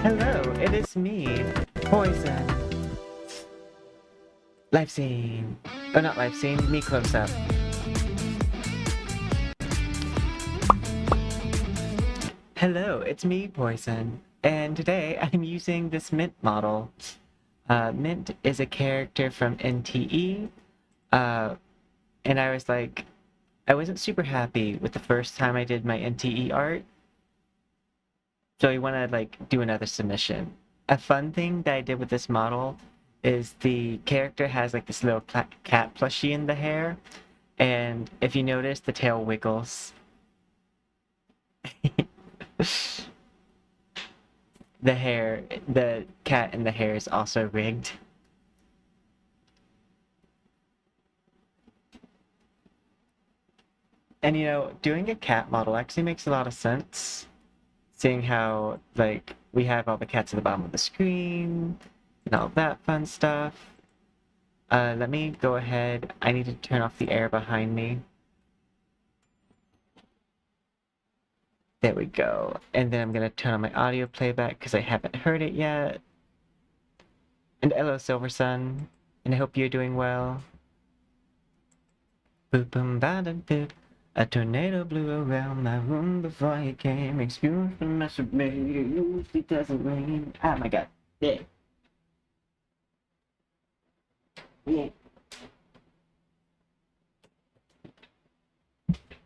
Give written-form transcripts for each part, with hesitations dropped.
Hello, it is me, Poison. Live scene. Oh, not live scene, me close up. Hello, it's me, Poison. And today I'm using this Mint model. Mint is a character from NTE. And I was like, I wasn't super happy with the first time I did my NTE art. So I want to do another submission. A fun thing that I did with this model is the character has this little cat plushie in the hair, and if you notice, the tail wiggles. The cat in the hair is also rigged. And doing a cat model actually makes a lot of sense. Seeing how, we have all the cats at the bottom of the screen, and all that fun stuff. Let me go ahead. I need to turn off the air behind me. There we go. And then I'm going to turn on my audio playback because I haven't heard it yet. And hello, Silver Sun. And I hope you're doing well. Boop boom ba da boop. A tornado blew around my room before you came. Excuse the mess of me. It usually doesn't rain. Oh my god. Yeah. Yeah.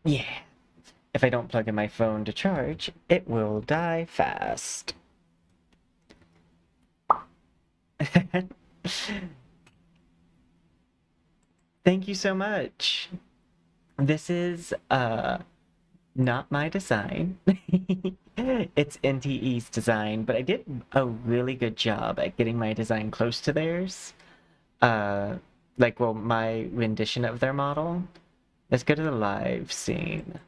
Yeah. If I don't plug in my phone to charge, it will die fast. Thank you so much. This is, not my design. It's NTE's design, but I did a really good job at getting my design close to theirs. My rendition of their model. Let's go to the live scene.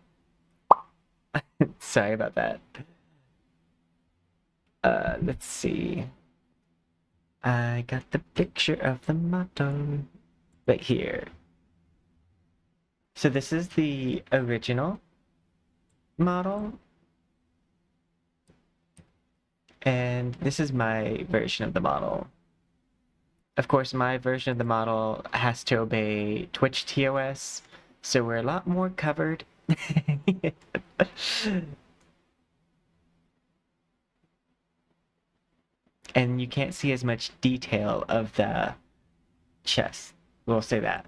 Sorry about that. Let's see. I got the picture of the model right here. So this is the original model. And this is my version of the model. Of course, my version of the model has to obey Twitch TOS, so we're a lot more covered. And you can't see as much detail of the chest. We'll say that.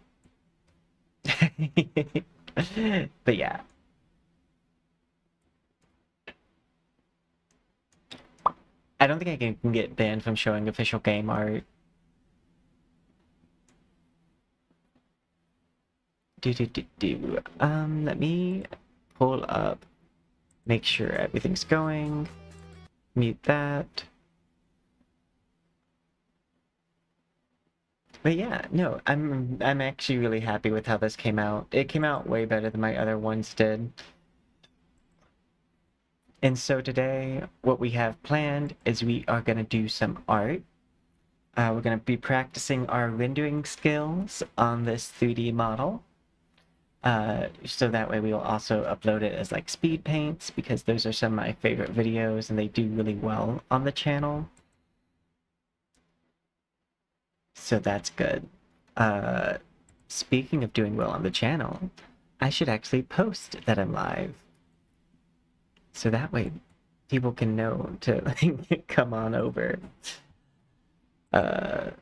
But yeah. I don't think I can get banned from showing official game art. Let me pull up, make sure everything's going, mute that. But yeah, no, I'm actually really happy with how this came out. It came out way better than my other ones did. And so today, what we have planned is we are going to do some art. We're going to be practicing our rendering skills on this 3D model. So that way we will also upload it as speed paints, because those are some of my favorite videos and they do really well on the channel. So that's good. Speaking of doing well on the channel, I should actually post that I'm live. So that way people can know to come on over. I'm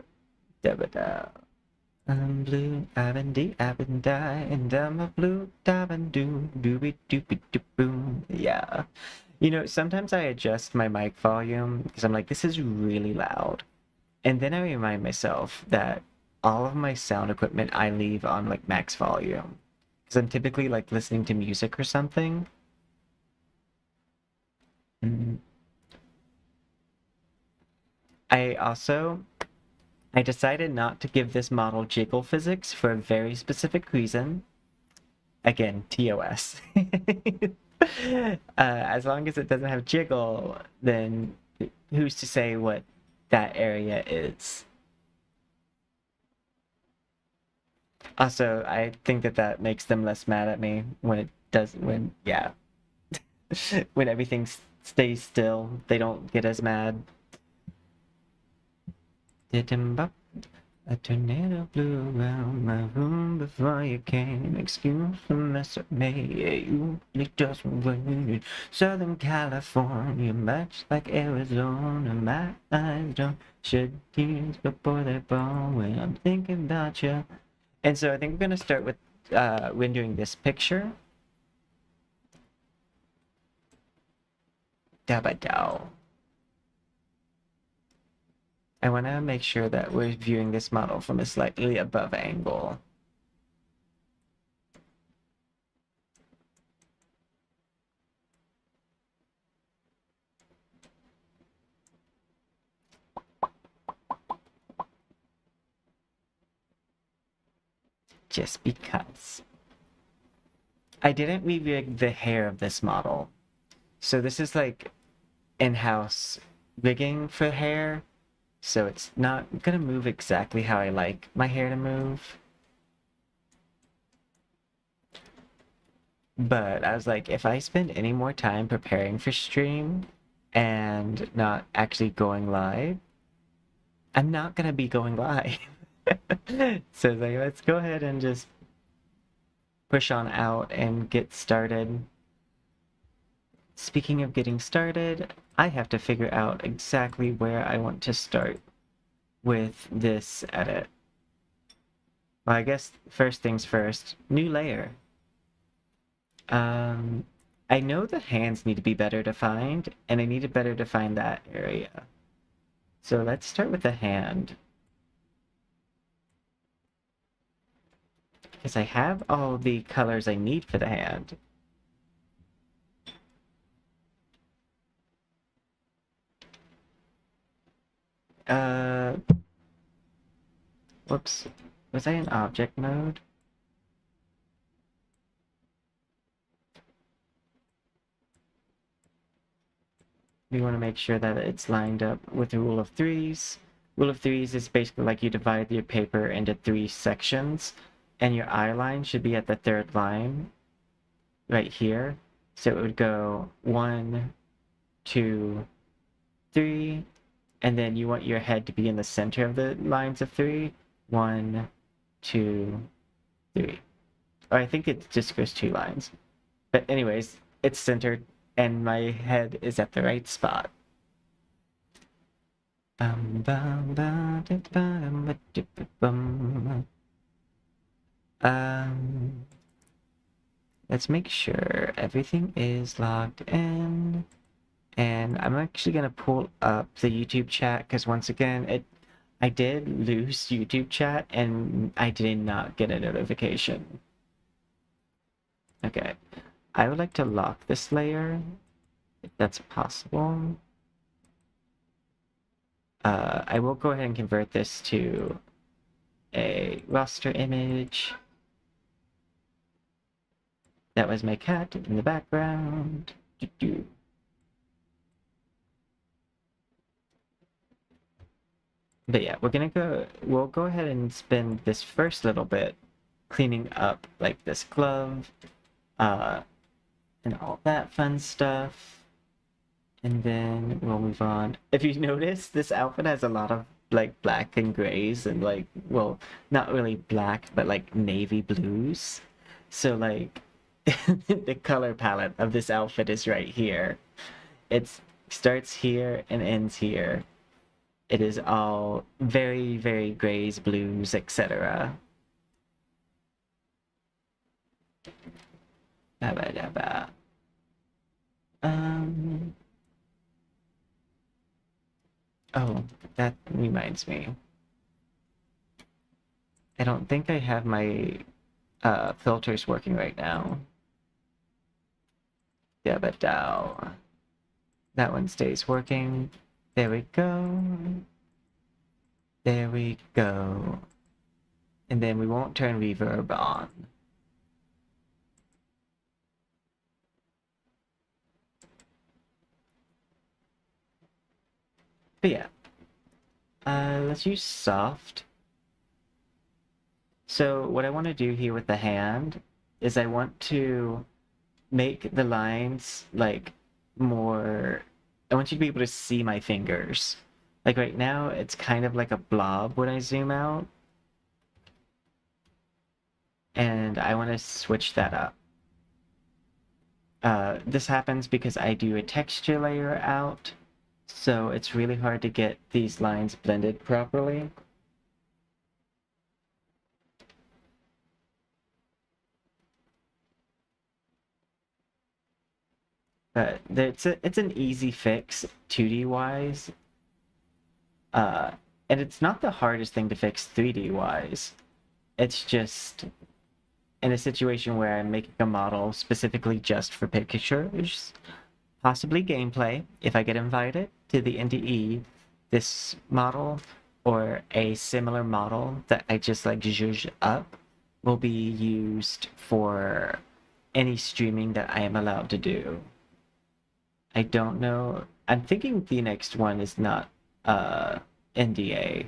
blue, I've been die, and I'm a blue, diamond doo, doobie doobie doo boom. Yeah. Sometimes I adjust my mic volume because I'm like, this is really loud. And then I remind myself that all of my sound equipment I leave on max volume. Because I'm typically listening to music or something. I decided not to give this model jiggle physics for a very specific reason. Again, TOS. As long as it doesn't have jiggle, then who's to say what that area is? Also, I think that makes them less mad at me when it does, yeah. When everything's stay still. They don't get as mad. A tornado blew around my room before you came. Excuse the mess I made. You really just waited. Southern California, much like Arizona. My eyes don't shed tears before they fall when I'm thinking about you. And so I think we're gonna start with rendering this picture. Dabba-dow. I want to make sure that we're viewing this model from a slightly above angle. Just because. I didn't re-rig the hair of this model. So this is like in-house rigging for hair. So it's not gonna move exactly how I like my hair to move. But I was like, if I spend any more time preparing for stream and not actually going live, I'm not gonna be going live. So it's like, let's go ahead and just push on out and get started. Speaking of getting started, I have to figure out exactly where I want to start with this edit. Well, I guess first things first, new layer. I know the hands need to be better defined, and I need to better define that area. So let's start with the hand. Because I have all the colors I need for the hand. Whoops. Was I in object mode? We want to make sure that it's lined up with the rule of threes. Rule of threes is basically like you divide your paper into 3 sections, and your eye line should be at the 3rd line right here. So it would go 1, 2, 3, and then you want your head to be in the center of the lines of 3. 1, 2, 3. Or I think it just goes 2 lines. But anyways, it's centered and my head is at the right spot. Let's make sure everything is logged in. And I'm actually gonna pull up the YouTube chat because once again, I did lose YouTube chat and I did not get a notification. Okay, I would like to lock this layer, if that's possible. I will go ahead and convert this to a roster image. That was my cat in the background. But yeah, we'll go ahead and spend this first little bit cleaning up like this glove, and all that fun stuff. And then we'll move on. If you notice, this outfit has a lot of like black and grays and like, well, not really black, but like navy blues. So like the color palette of this outfit is right here. It starts here and ends here. It is all very, very grays, blues, etc. Oh, that reminds me. I don't think I have my filters working right now. Dabba-dow. That one stays working. There we go. There we go. And then we won't turn reverb on. But yeah. Let's use soft. So what I want to do here with the hand is I want to make the lines like more, I want you to be able to see my fingers. Like right now, it's kind of like a blob when I zoom out. And I want to switch that up. This happens because I do a texture layer out, so it's really hard to get these lines blended properly. But it's an easy fix 2D wise. And it's not the hardest thing to fix 3D wise. It's just in a situation where I'm making a model specifically just for pictures, possibly gameplay, if I get invited to the NTE, this model or a similar model that I just like zhuzh up will be used for any streaming that I am allowed to do. I don't know. I'm thinking the next one is not NDA.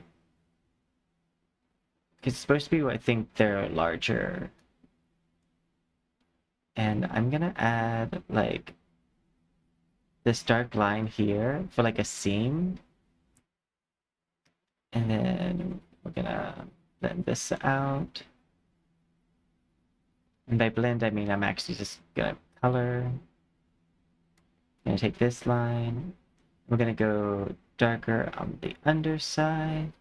It's supposed to be, I think they're larger. And I'm gonna add like this dark line here for like a seam. And then we're gonna blend this out. And by blend, I mean I'm actually just gonna color. I'm gonna take this line. We're gonna go darker on the underside.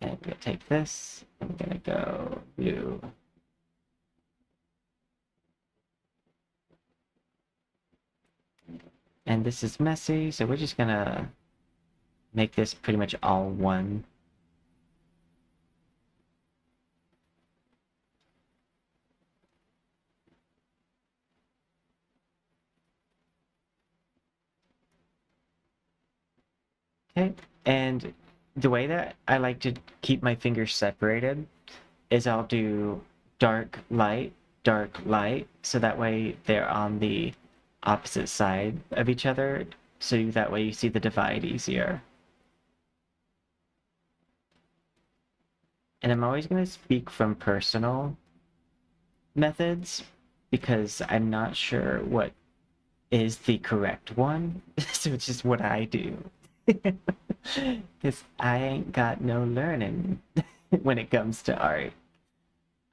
And we're gonna take this. I'm gonna go blue. And this is messy, so we're just gonna make this pretty much all one. Okay, and the way that I like to keep my fingers separated is I'll do dark, light, so that way they're on the opposite side of each other, so that way you see the divide easier. And I'm always going to speak from personal methods because I'm not sure what is the correct one, so it's just what I do. Because I ain't got no learning when it comes to art.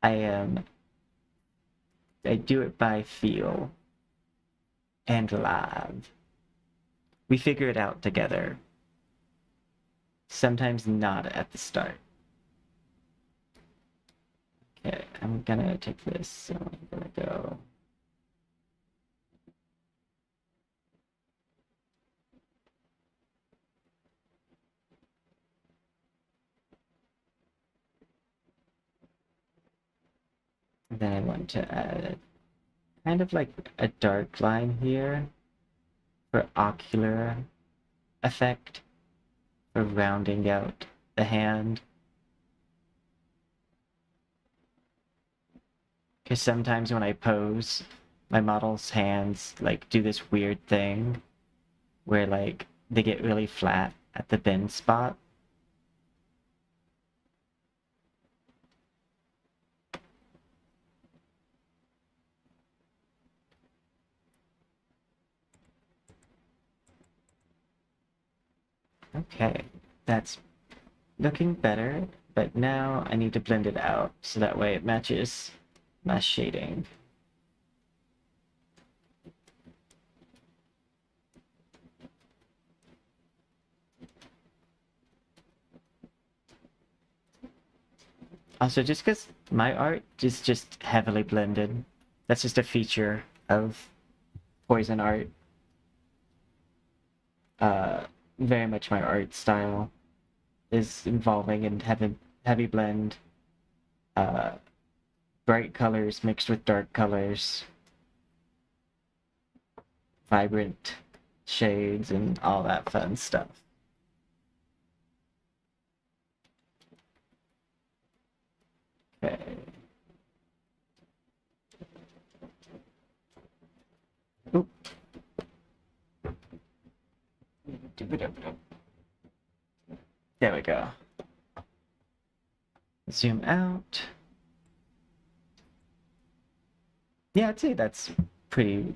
I do it by feel and live. We figure it out together. Sometimes not at the start. Okay, I'm gonna take this, so I'm gonna go. And then I want to add kind of like a dark line here for ocular effect, for rounding out the hand. Because sometimes when I pose, my model's hands like do this weird thing where like they get really flat at the bend spot. Okay, that's looking better, but now I need to blend it out so that way it matches my shading. Also, just because my art is just heavily blended, that's just a feature of Poison art. Very much my art style is involving in heavy blend, bright colors mixed with dark colors, vibrant shades, and all that fun stuff. Okay. Oop. There we go. Zoom out. Yeah, I'd say that's pretty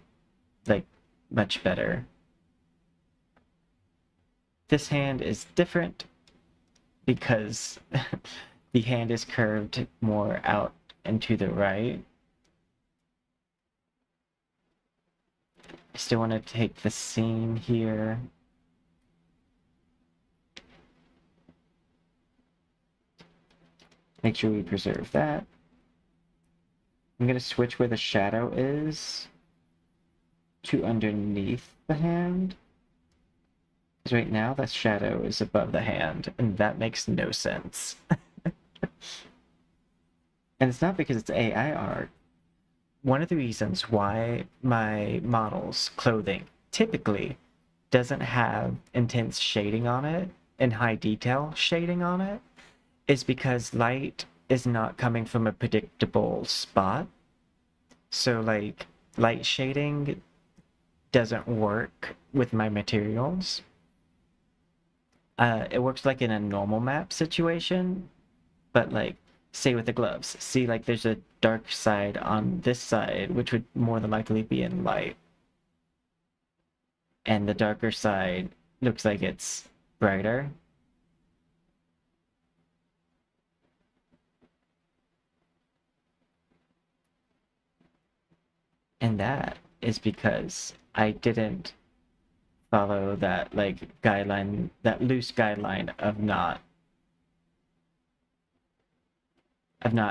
like much better. This hand is different because the hand is curved more out and to the right. I still want to take the seam here. Make sure we preserve that. I'm going to switch where the shadow is to underneath the hand. Because right now the shadow is above the hand, and that makes no sense. And it's not because it's AI art. One of the reasons why my model's clothing typically doesn't have intense shading on it and high detail shading on it is because light is not coming from a predictable spot. So like light shading doesn't work with my materials. It works like in a normal map situation, but like say with the gloves, see like there's a dark side on this side, which would more than likely be in light. And the darker side looks like it's brighter. And that is because I didn't follow that like guideline, that loose guideline of not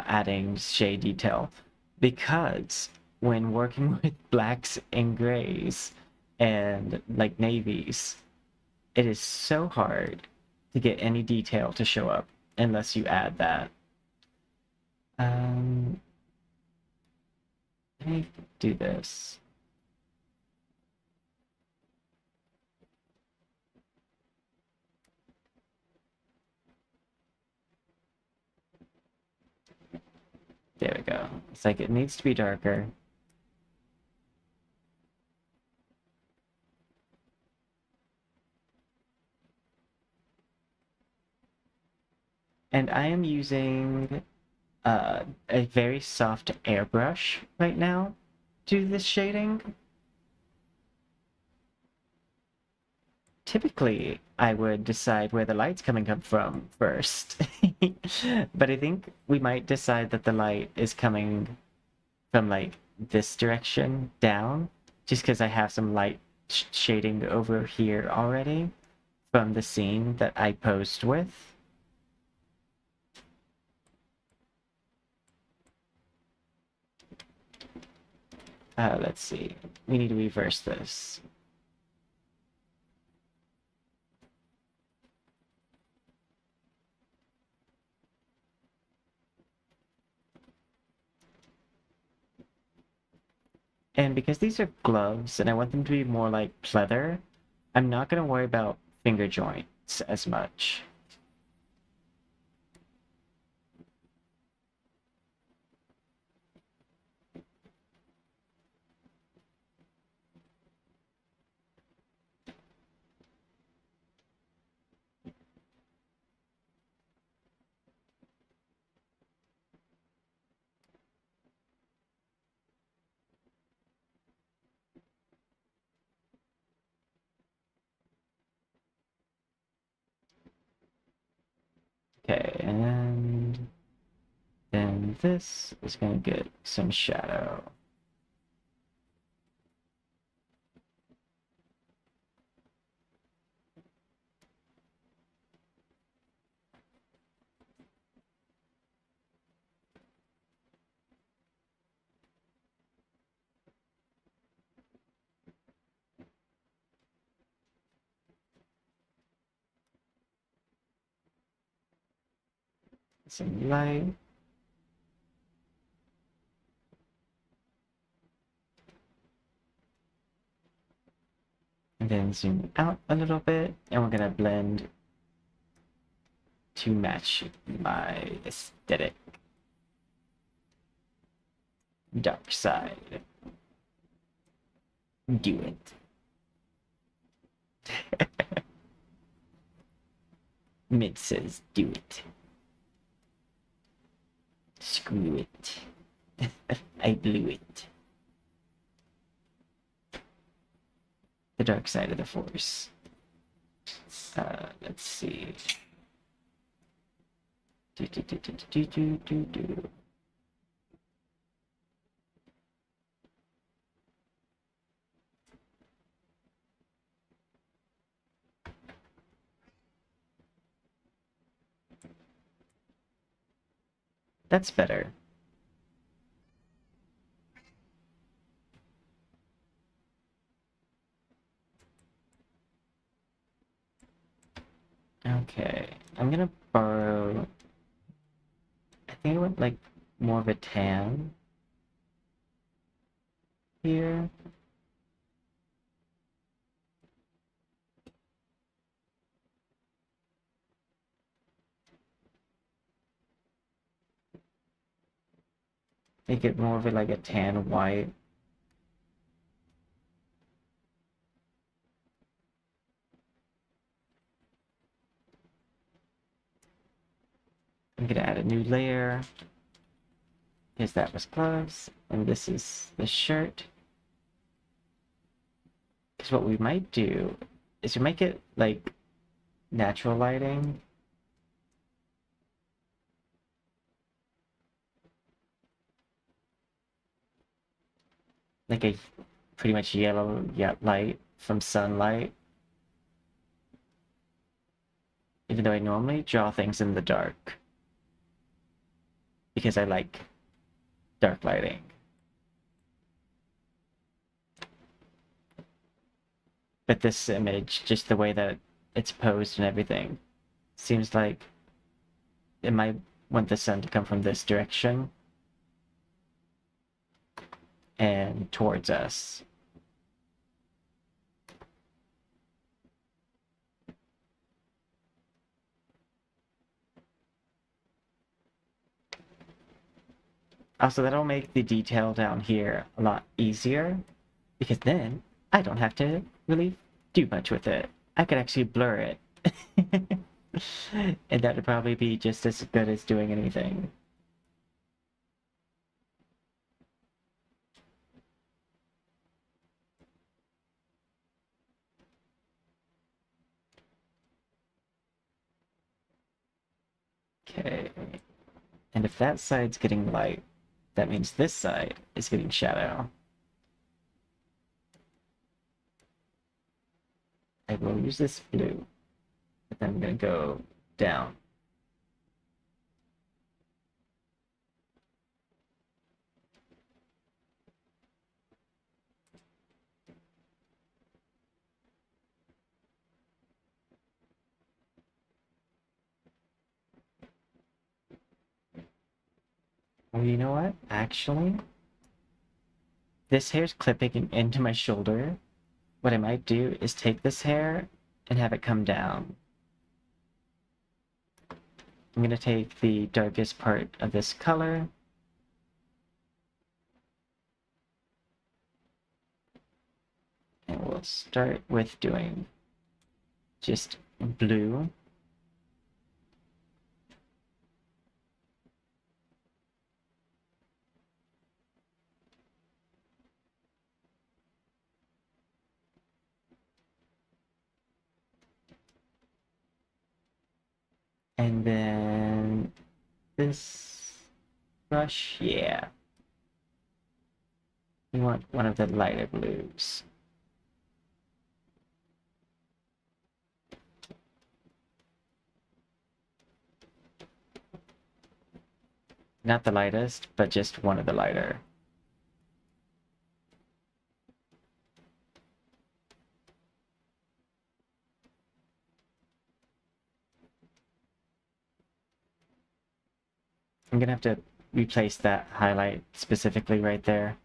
adding shade detail, because when working with blacks and grays and like navies, it is so hard to get any detail to show up unless you add that. Let me do this. There we go. It's like it needs to be darker. And I am using a very soft airbrush right now to do this shading. Typically, I would decide where the light's coming up from first. But I think we might decide that the light is coming from like this direction down, just because I have some light shading over here already from the scene that I posed with. Let's see. We need to reverse this. And because these are gloves and I want them to be more like pleather, I'm not going to worry about finger joints as much. Okay, and then this is going to get some shadow. Some light. And then zoom out a little bit, and we're going to blend to match my aesthetic. Dark side. Do it. Mid says do it. Screw it. I blew it. the dark side of the Force. Let's see. That's better. Okay, I'm gonna borrow. I think I want like more of a tan here. Make it more of like a tan white. I'm gonna add a new layer. Because that was gloves, and this is the shirt. Because what we might do is we might get like natural lighting. Like a pretty much yellow light from sunlight. Even though I normally draw things in the dark. Because I like dark lighting. But this image, just the way that it's posed and everything, seems like it might want the sun to come from this direction and towards us. Also, that'll make the detail down here a lot easier, because then I don't have to really do much with it. I could actually blur it. And that would probably be just as good as doing anything. Okay. And if that side's getting light, that means this side is getting shadow. I will use this blue, but then I'm gonna go down. Oh, you know what? Actually, this hair's clipping into my shoulder. What I might do is take this hair and have it come down. I'm gonna take the darkest part of this color and we'll start with doing just blue. And then this brush, yeah. We want one of the lighter blues. Not the lightest, but just one of the lighter. I'm gonna have to replace that highlight specifically right there.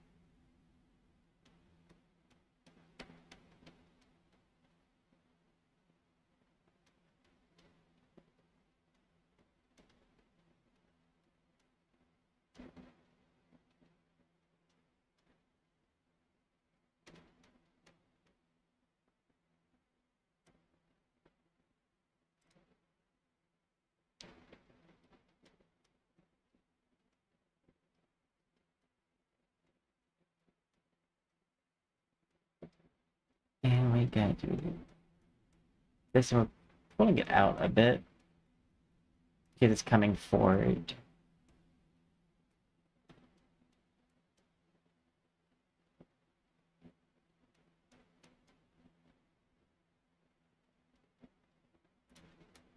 gonna do this, and we're pulling it out a bit because it's coming forward.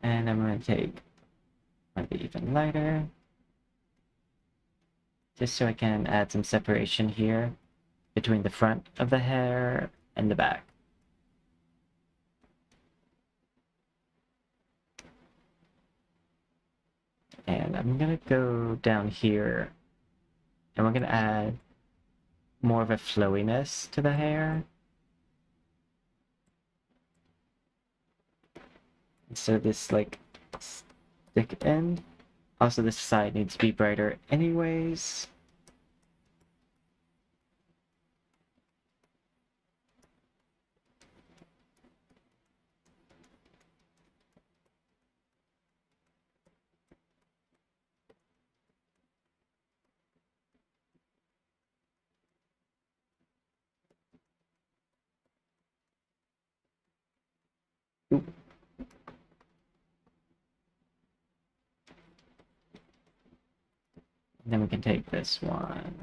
And I'm gonna take maybe even lighter, just so I can add some separation here between the front of the hair and the back. And I'm gonna go down here, and we're gonna add more of a flowiness to the hair. Instead of this like thick end. Also, this side needs to be brighter anyways. Oop. And then we can take this one.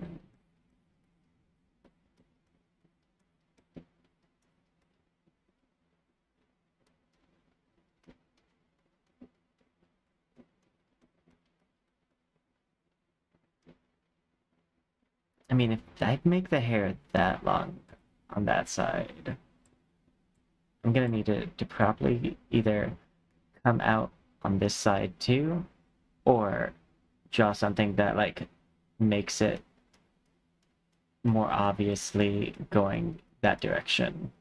I mean, if I make the hair that long on that side, I'm gonna need it to properly either come out on this side too, or draw something that like makes it more obviously going that direction.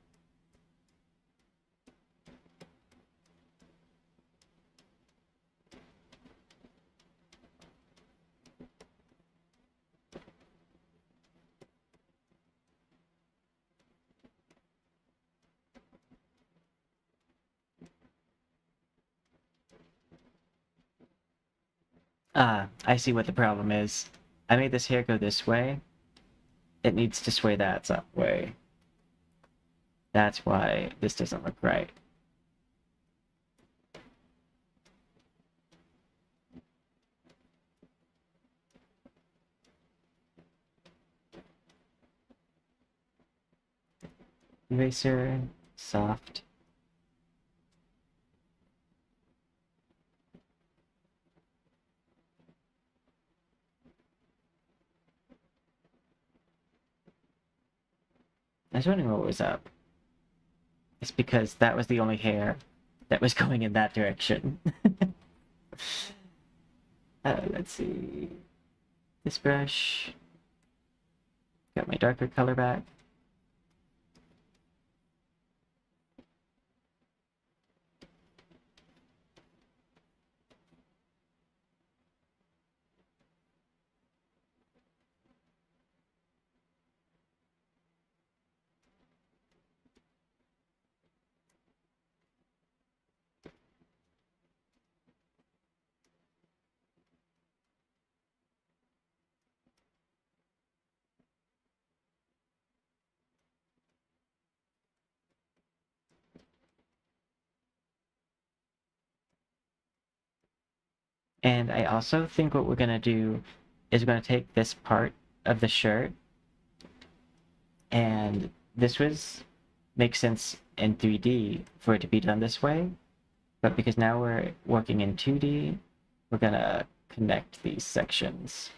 Ah, I see what the problem is. I made this hair go this way. It needs to sway that way. That's why this doesn't look right. Eraser, soft. I was wondering what was up. It's because that was the only hair that was going in that direction. Let's see. This brush. Got my darker color back. And I also think what we're gonna do is we're gonna take this part of the shirt, and this makes sense in 3D for it to be done this way, but because now we're working in 2D, we're gonna connect these sections.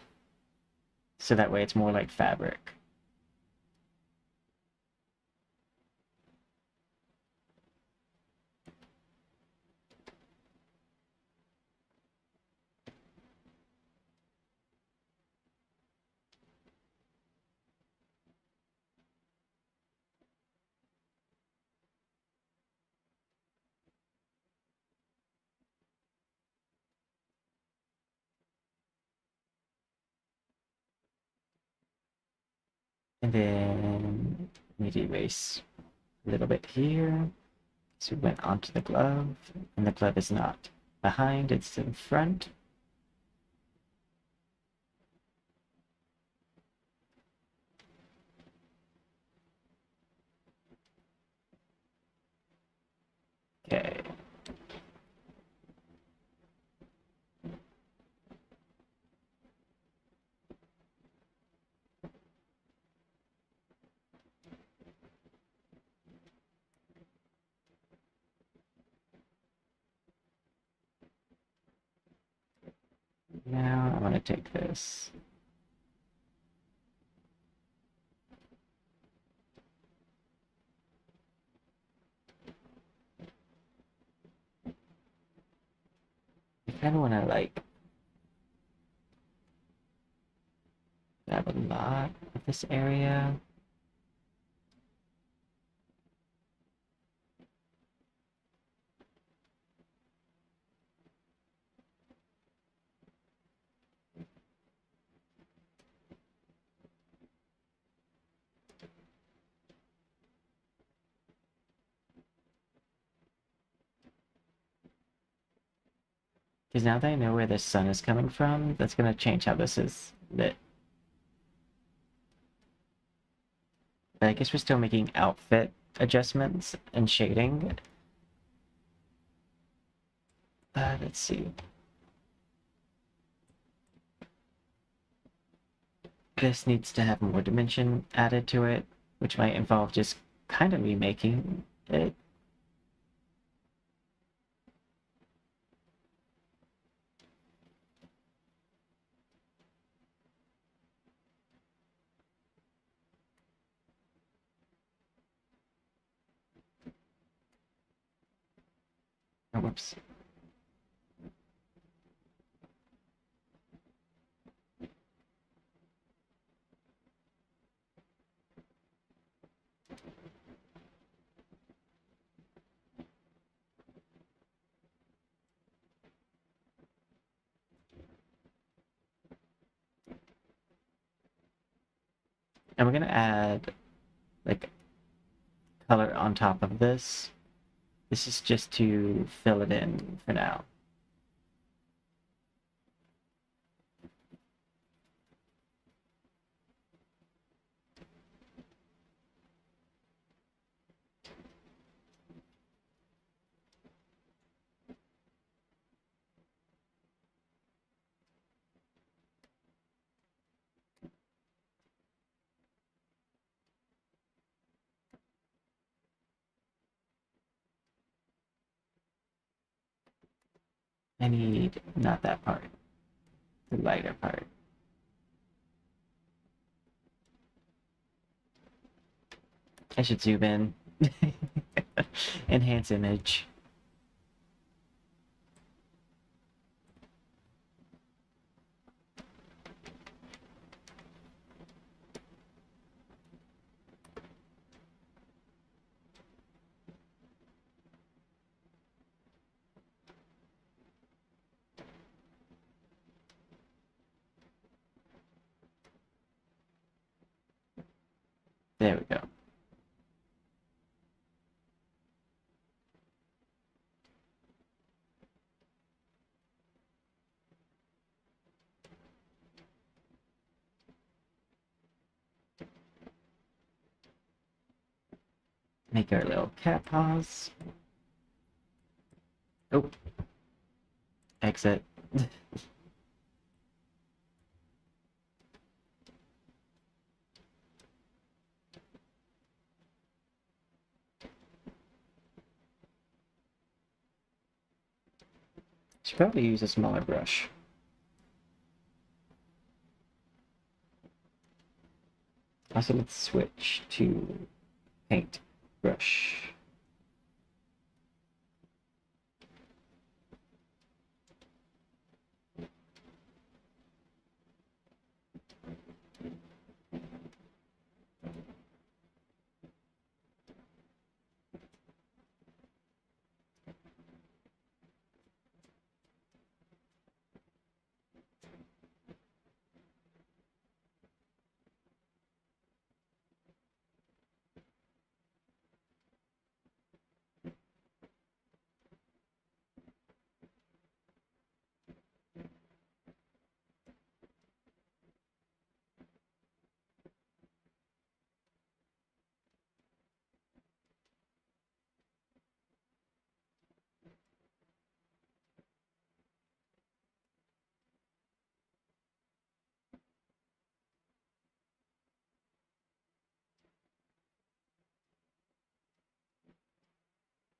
So that way it's more like fabric. And then we need to erase a little bit here. So we went onto the glove, and the glove is not behind, it's in front. Okay. Now I'm gonna take this. I kind of want to like grab a lot of this area. Because now that I know where the sun is coming from, that's gonna change how this is lit. But I guess we're still making outfit adjustments and shading. Let's see. This needs to have more dimension added to it, which might involve just kind of remaking it. Oh, whoops. And we're gonna add like color on top of this. This is just to fill it in for now. I need not that part, the lighter part. I should zoom in. Enhance image. There we go. Make our little cat paws. Oh. Exit. Should probably use a smaller brush. Also, let's switch to paint brush.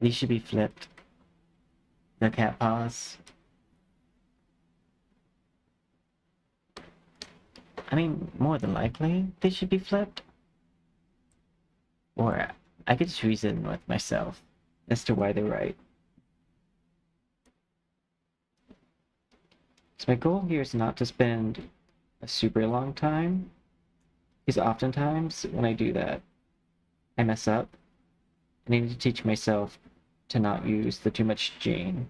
These should be flipped. The cat paws. I mean, more than likely, they should be flipped. Or I could just reason with myself as to why they're right. So my goal here is not to spend a super long time, because oftentimes when I do that, I mess up, and I need to teach myself to not use the too much gene.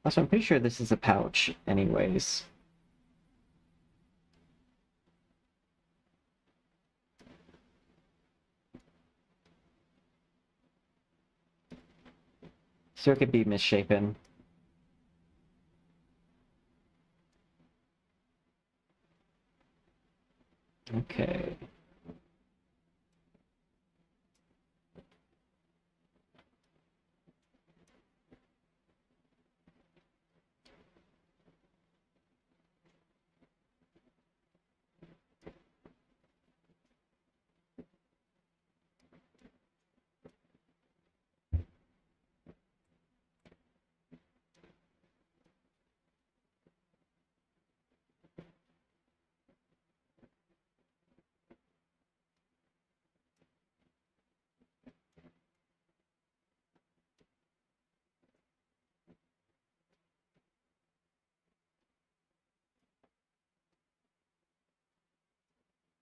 Also, I'm pretty sure this is a pouch anyways. So it could be misshapen. Okay.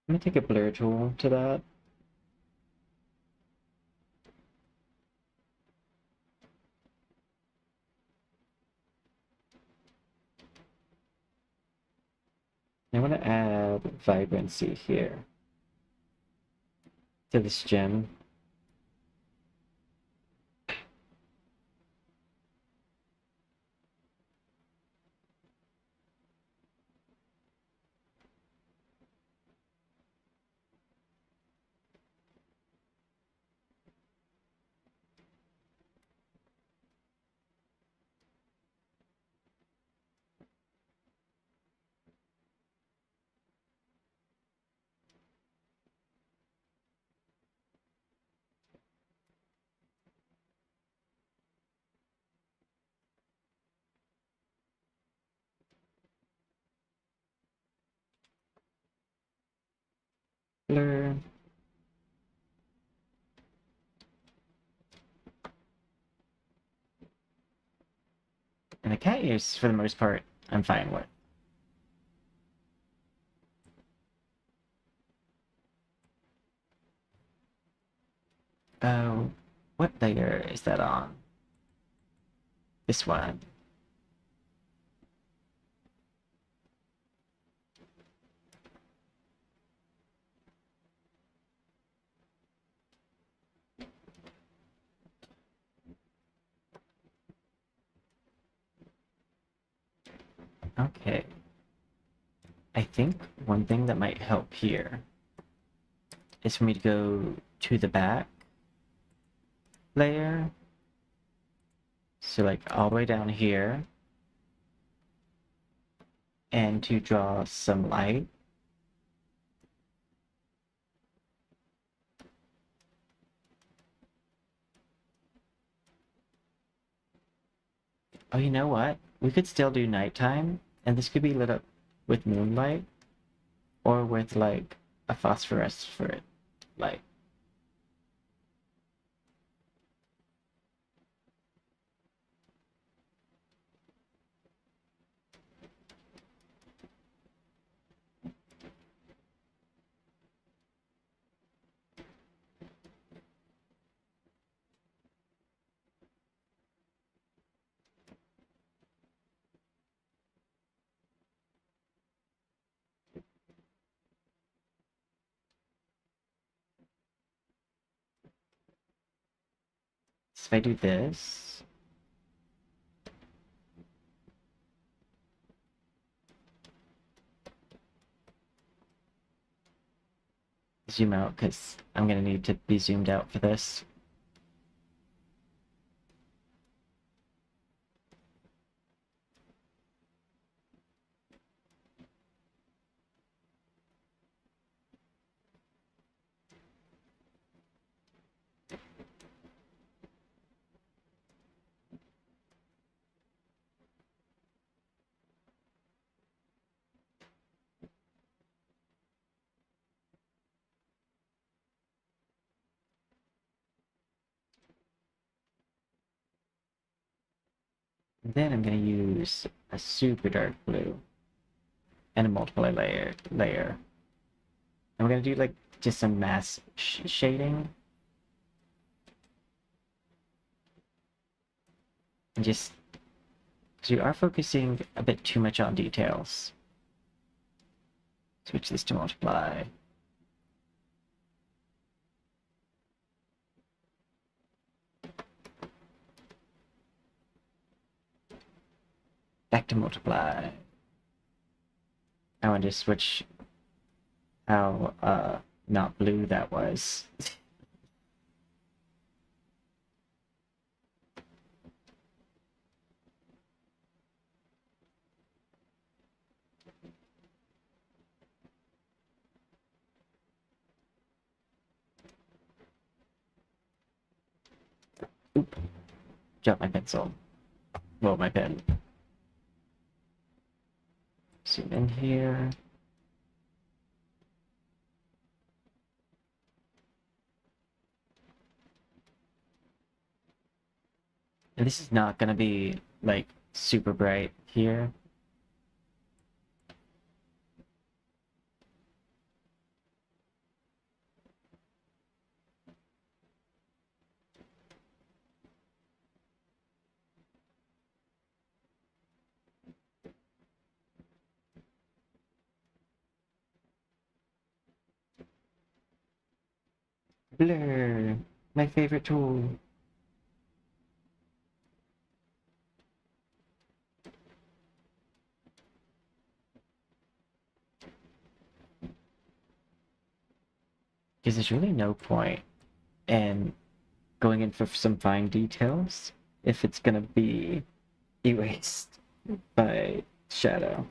I'm gonna take a blur tool to that. I want to add vibrancy here to this gem. Blur. And the cat ears, for the most part, I'm fine with. Oh, what layer is that on? This one. Okay. I think one thing that might help here is for me to go to the back layer. So like all the way down here. And to draw some light. Oh, you know what? We could still do nighttime, and this could be lit up with moonlight, or with like a phosphorescent light. So if I do this, zoom out because I'm gonna need to be zoomed out for this. And then I'm going to use a super dark blue and a multiply layer. And we're going to do like just some mass shading. And just, because we are focusing a bit too much on details. Switch this to multiply. Back to multiply. I want to switch how not blue that was. Oop. Drop my pencil. Well, my pen. Zoom in here. And this is not gonna be like super bright here. Blur, my favorite tool. Because there's really no point in going in for some fine details if it's gonna be erased by shadow.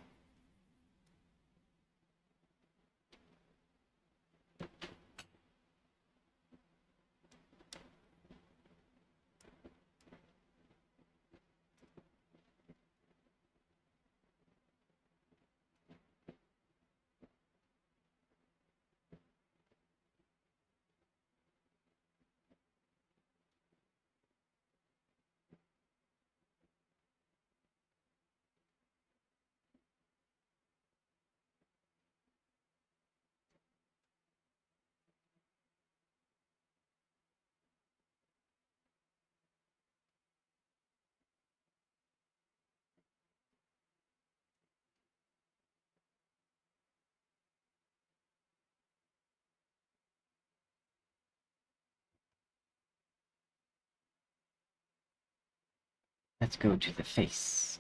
Let's go to the face.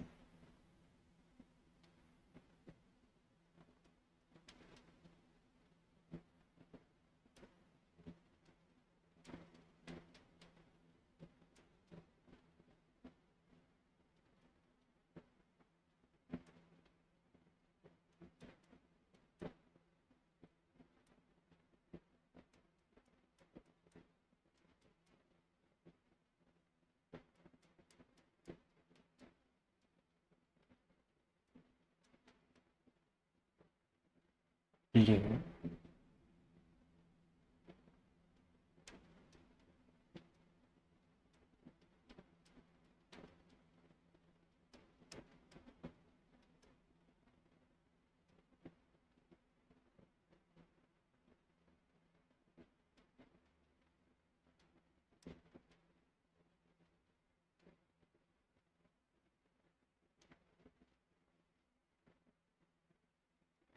Blue.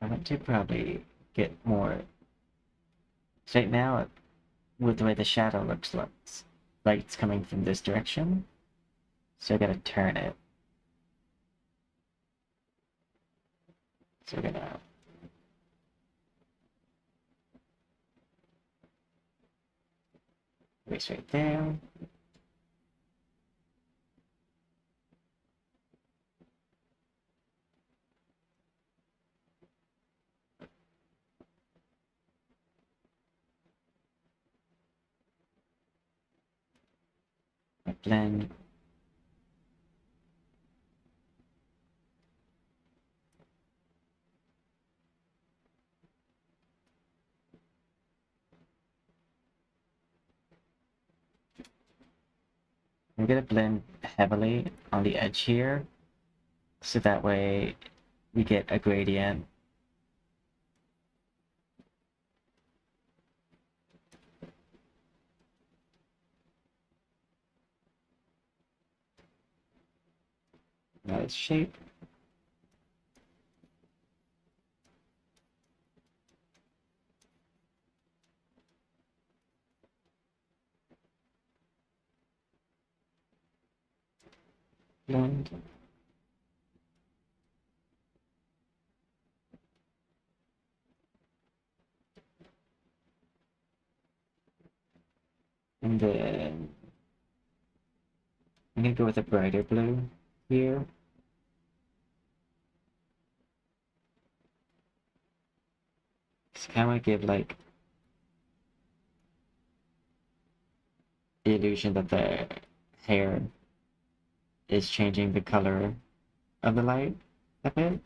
I want to probably get more. So right now, with the way the shadow looks like it's coming from this direction. So I gotta turn it. So we're gonna erase right there. Blend. I'm gonna blend heavily on the edge here, so that way we get a gradient. Nice shape. Blend. And then I'm gonna go with a brighter blue here. Just kind of want to give like the illusion that the hair is changing the color of the light a bit.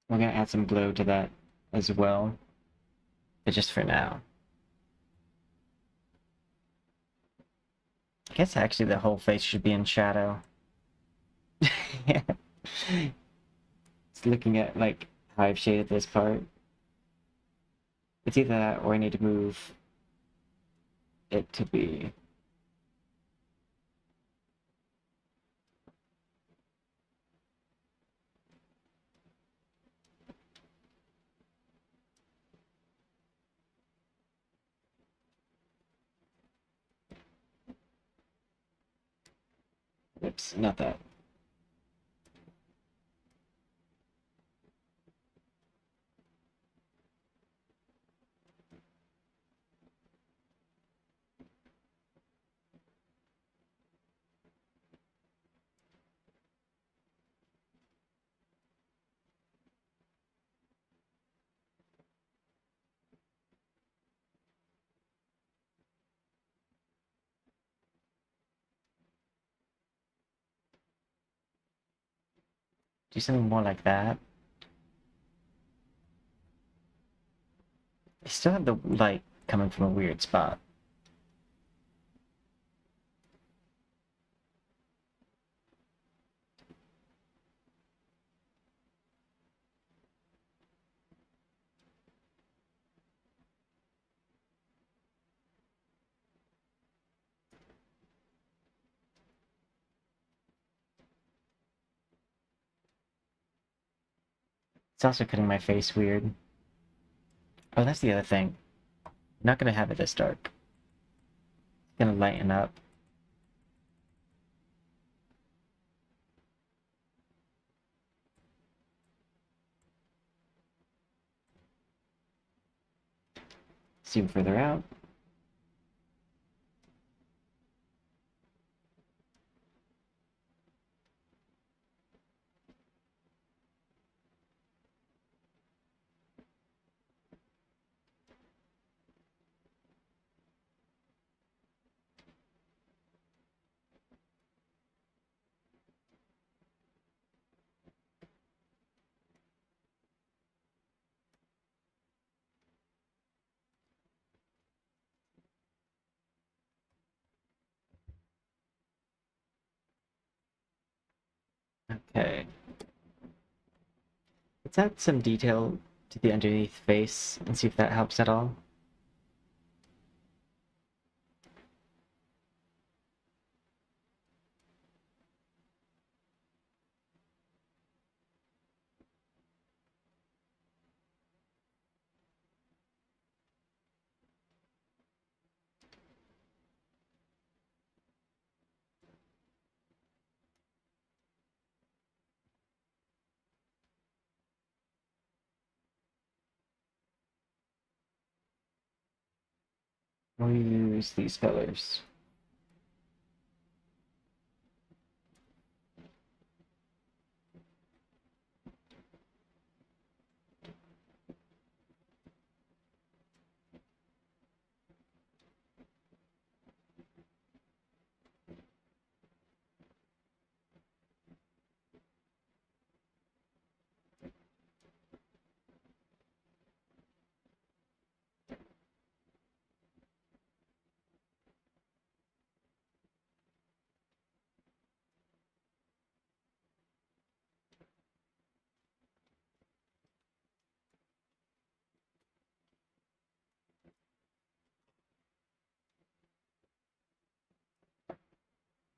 We're gonna add some glow to that as well, but just for now. I guess actually the whole face should be in shadow. Yeah. It's looking at like how I've shaded this part. It's either that or I need to move it to be. Oops, not that. Do something more like that. I still have the light coming from a weird spot. It's also cutting my face weird. Oh, that's the other thing. I'm not gonna have it this dark. It's gonna lighten up. Zoom further out. Okay. Let's add some detail to the underneath face and see if that helps at all. We'll use these colors.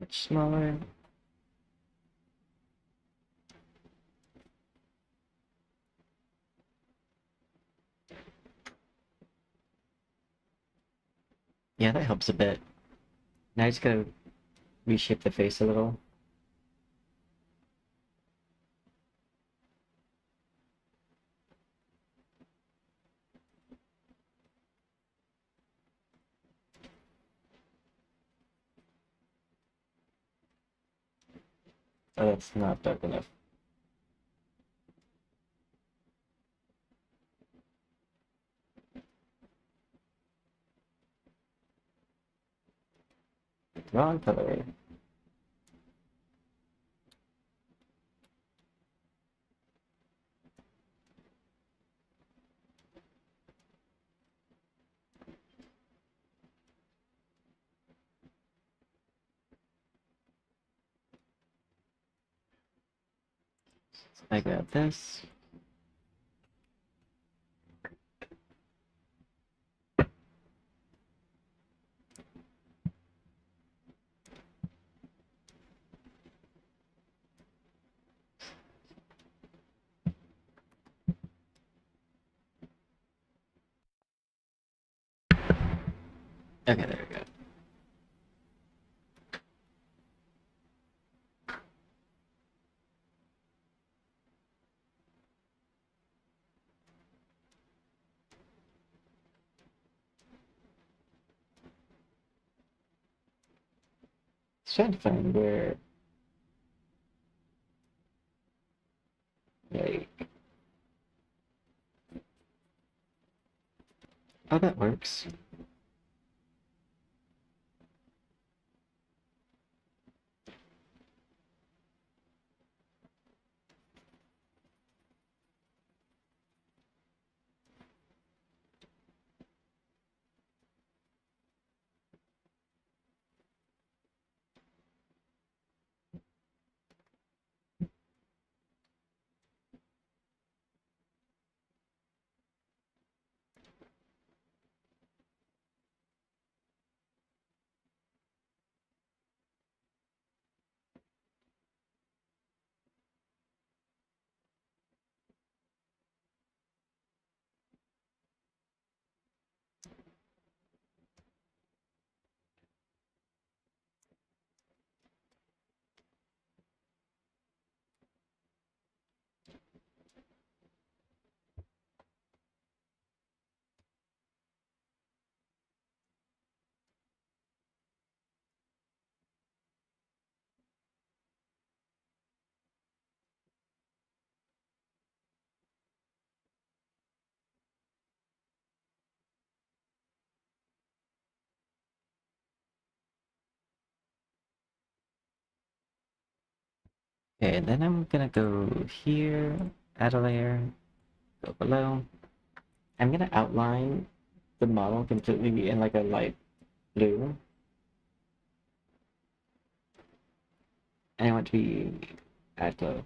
Much smaller. Yeah, that helps a bit. Now I just gotta reshape the face a little. Oh, that's not dark enough. Wrong color. I got this. Okay, there we go. Trying to find where, like, oh, that works. Okay, and then I'm gonna go here, add a layer, go below. I'm gonna outline the model completely in like a light blue. And I want to be add glow.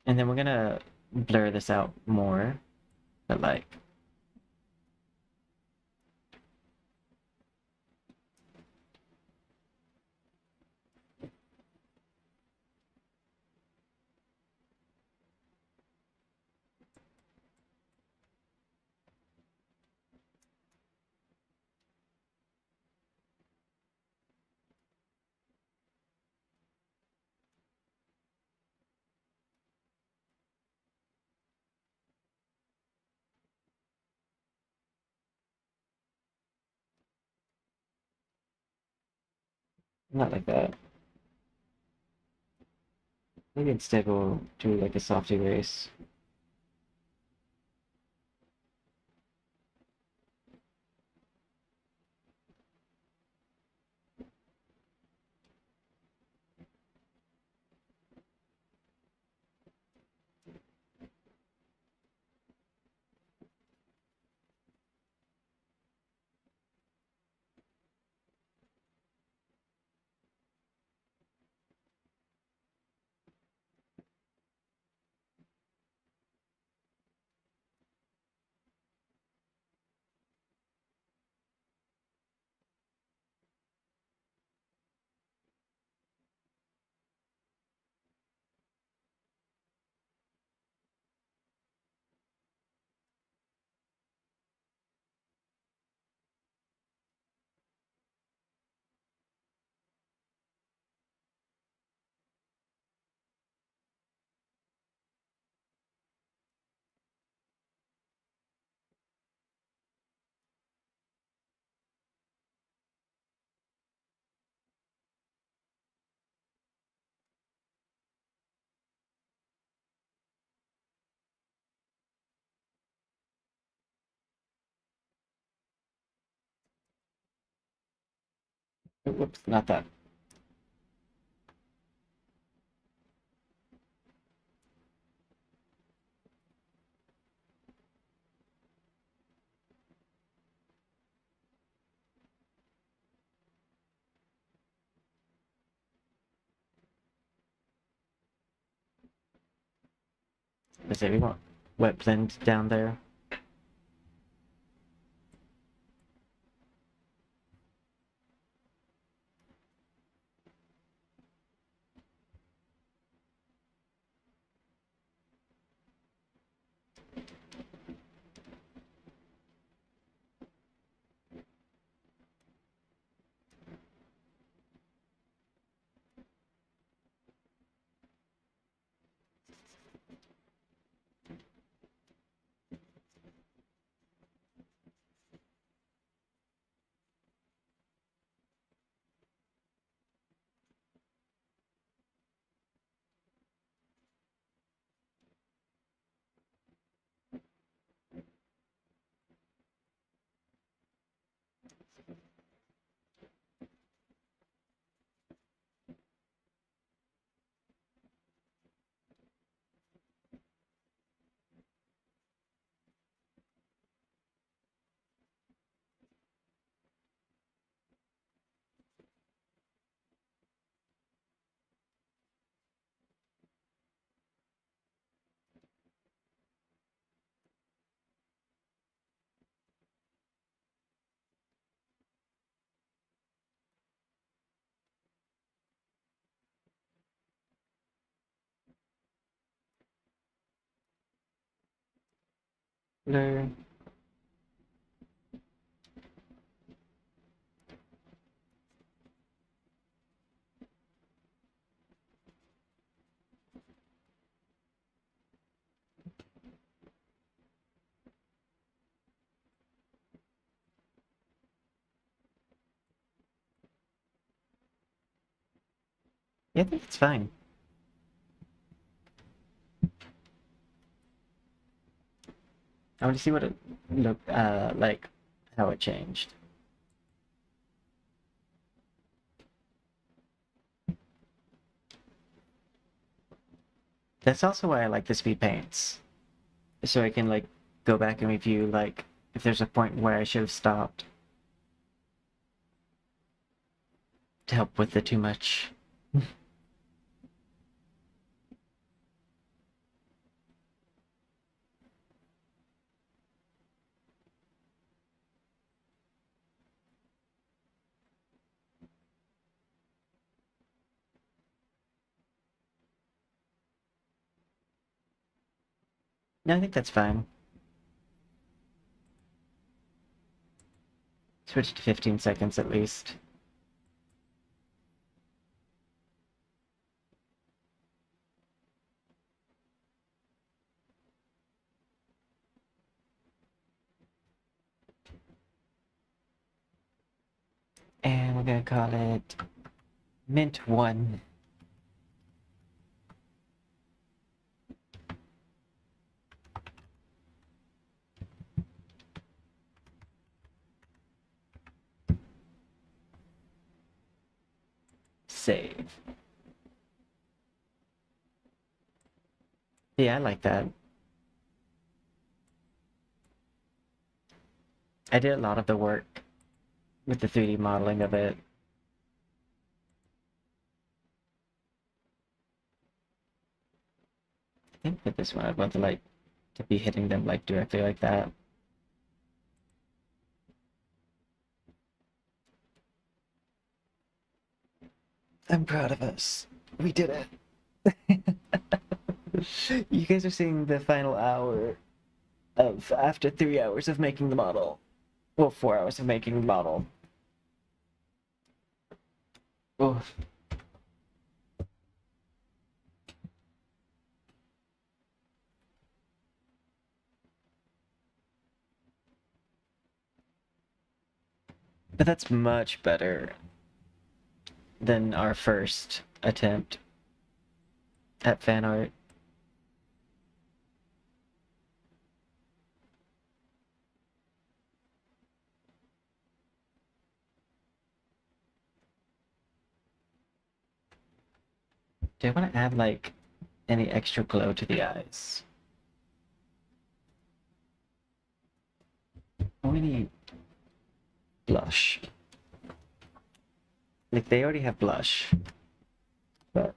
And then we're gonna blur this out more, but like, not like that. Maybe instead we'll do like a soft erase. Whoops, not that. Let's say we want wet blend down there. Blur. Yeah, I think it's fine. I want to see what it looked like, how it changed. That's also why I like the speed paints. So I can like go back and review like if there's a point where I should have stopped to help with the too much. No, I think that's fine. Switch to 15 seconds at least. And we're gonna call it Mint 1. Save. Yeah, I like that. I did a lot of the work with the 3D modeling of it. I think with this one I'd want to like to be hitting them like directly like that. I'm proud of us. We did it. You guys are seeing the final hour of after 3 hours of making the model. Well, 4 hours of making the model. Oh. But that's much better than our first attempt at fan art. Do I want to add like any extra glow to the eyes? Oh, we need blush. Like they already have blush, but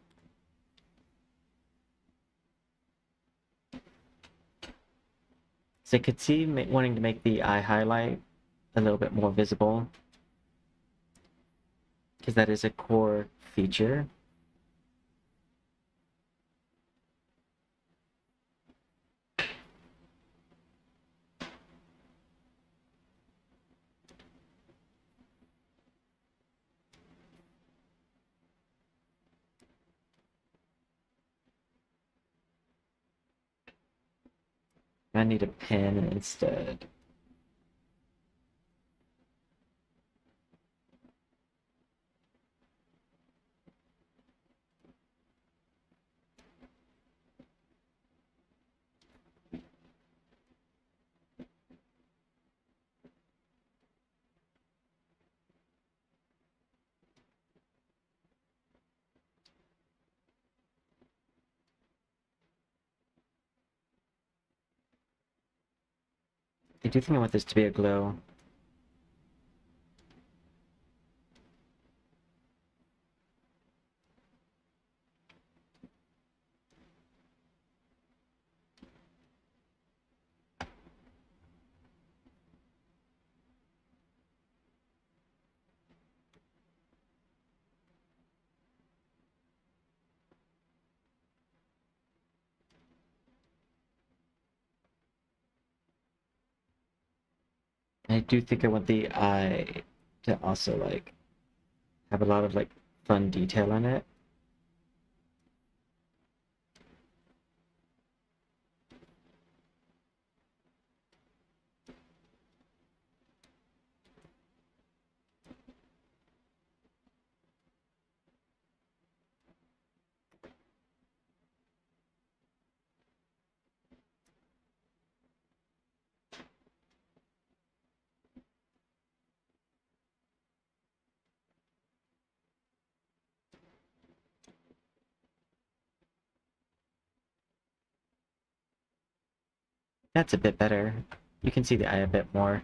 so I could see wanting to make the eye highlight a little bit more visible, because that is a core feature. I need a pen instead. I do think I want this to be a glow. I do think I want the eye to also like have a lot of like fun detail in it. That's a bit better. You can see the eye a bit more.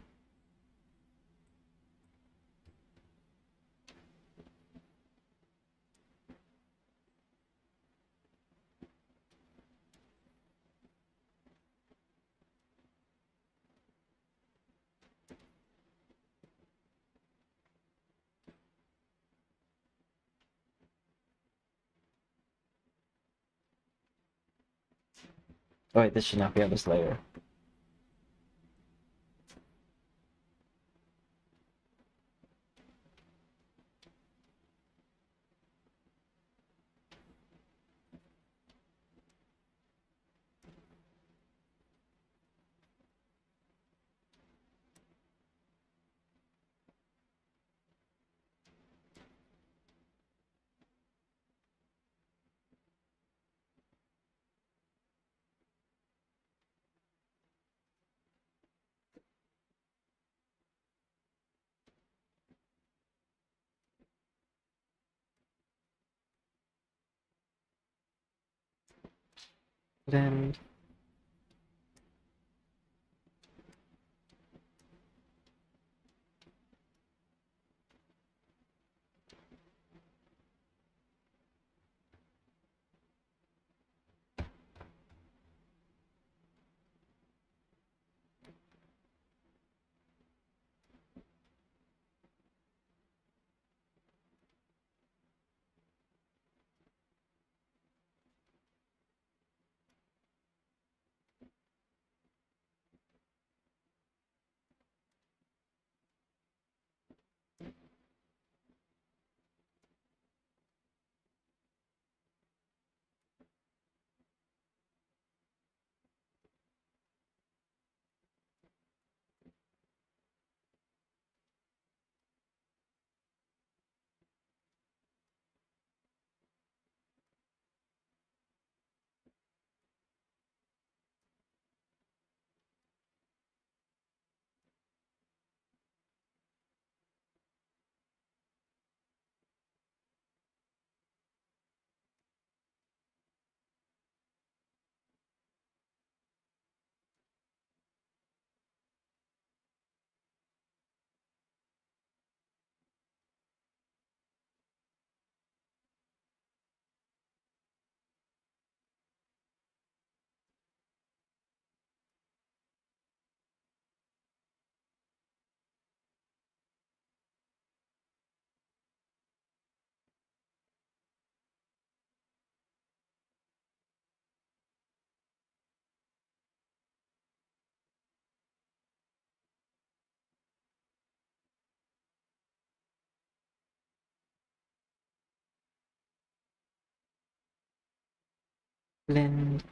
Oh wait, this should not be on this layer. Then blend.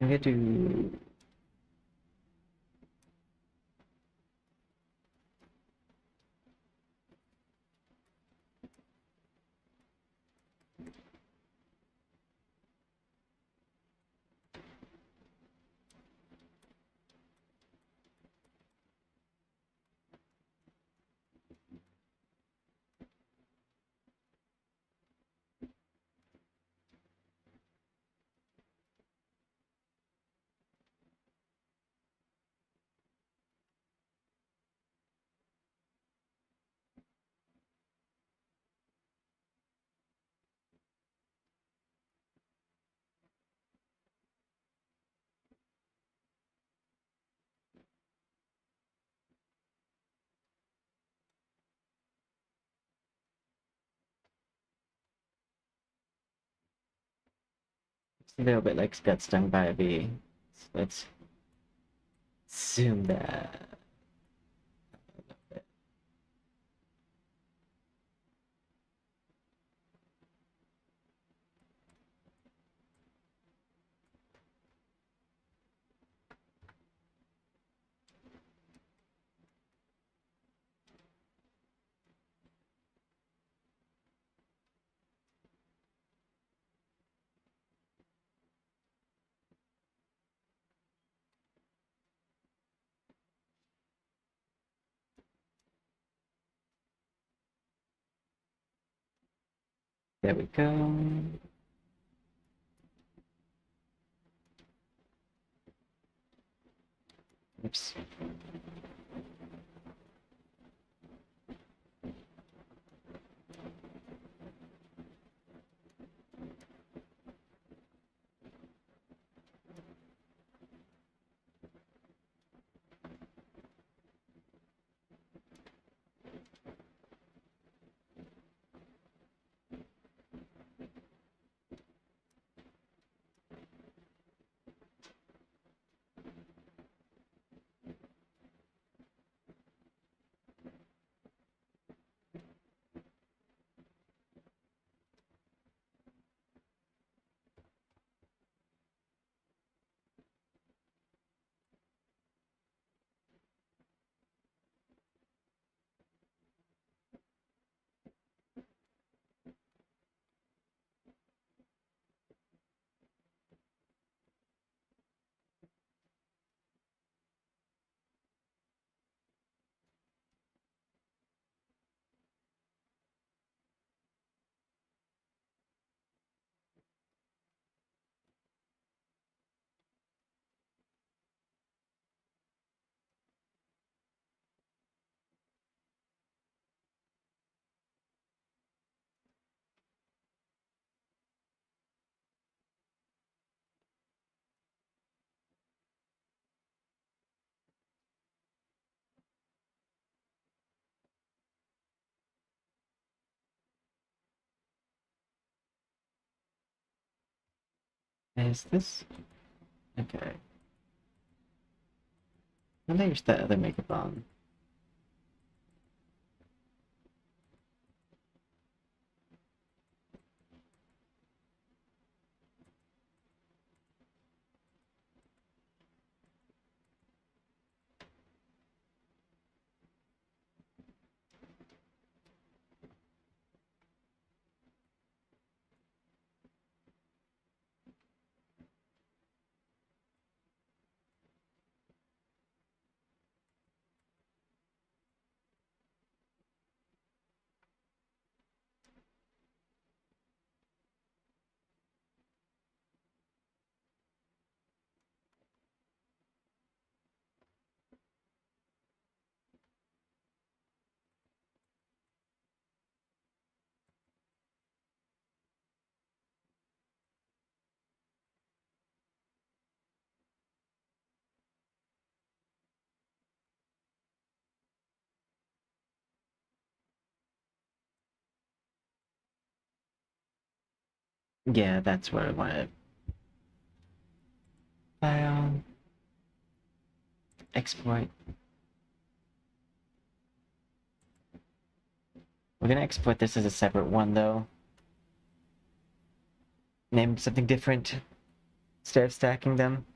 I'm gonna do a little bit like got stung by a bee. So let's zoom that. There we go. Oops. Is this? Okay. And there's the other makeup on. Yeah, that's what I wanted. File, export. We're gonna export this as a separate one though. Name something different instead of stacking them.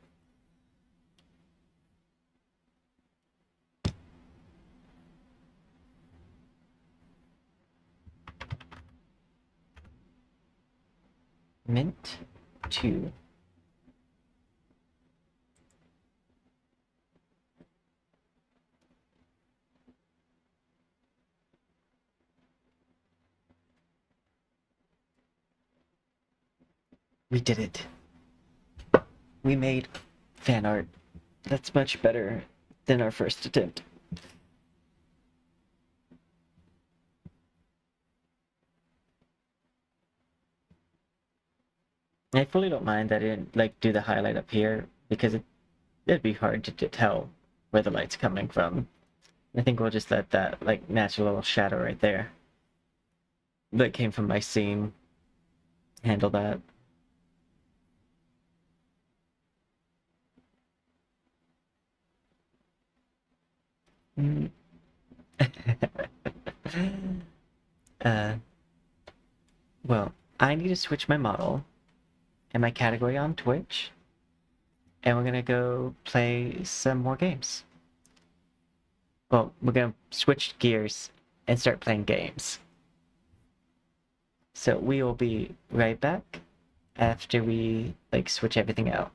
Mint 2. We did it. We made fan art. That's much better than our first attempt. I fully don't mind that I didn't like do the highlight up here because it'd be hard to tell where the light's coming from. I think we'll just let that like natural little shadow right there that came from my scene handle that. Mm. uh, well, I need to switch my model and my category on Twitch, and we're gonna go play some more games. Well, we're gonna switch gears and start playing games. So we will be right back after we like switch everything out.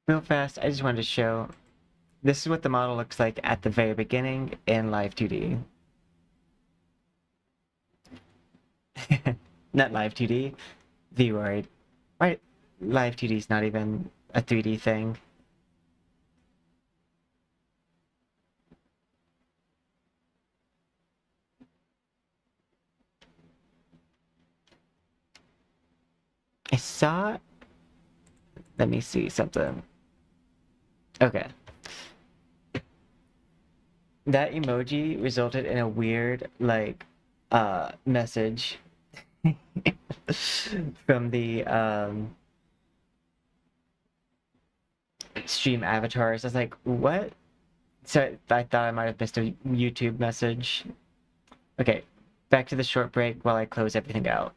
Real fast, I just wanted to show this is what the model looks like at the very beginning in Live 2D. Not Live 2D, Vroid. Right, Live 2D is not even a 3D thing. I saw. Let me see something. Okay. That emoji resulted in a weird, like, message from the, stream avatars. I was like, what? So I thought I might have missed a YouTube message. Okay, back to the short break while I close everything out.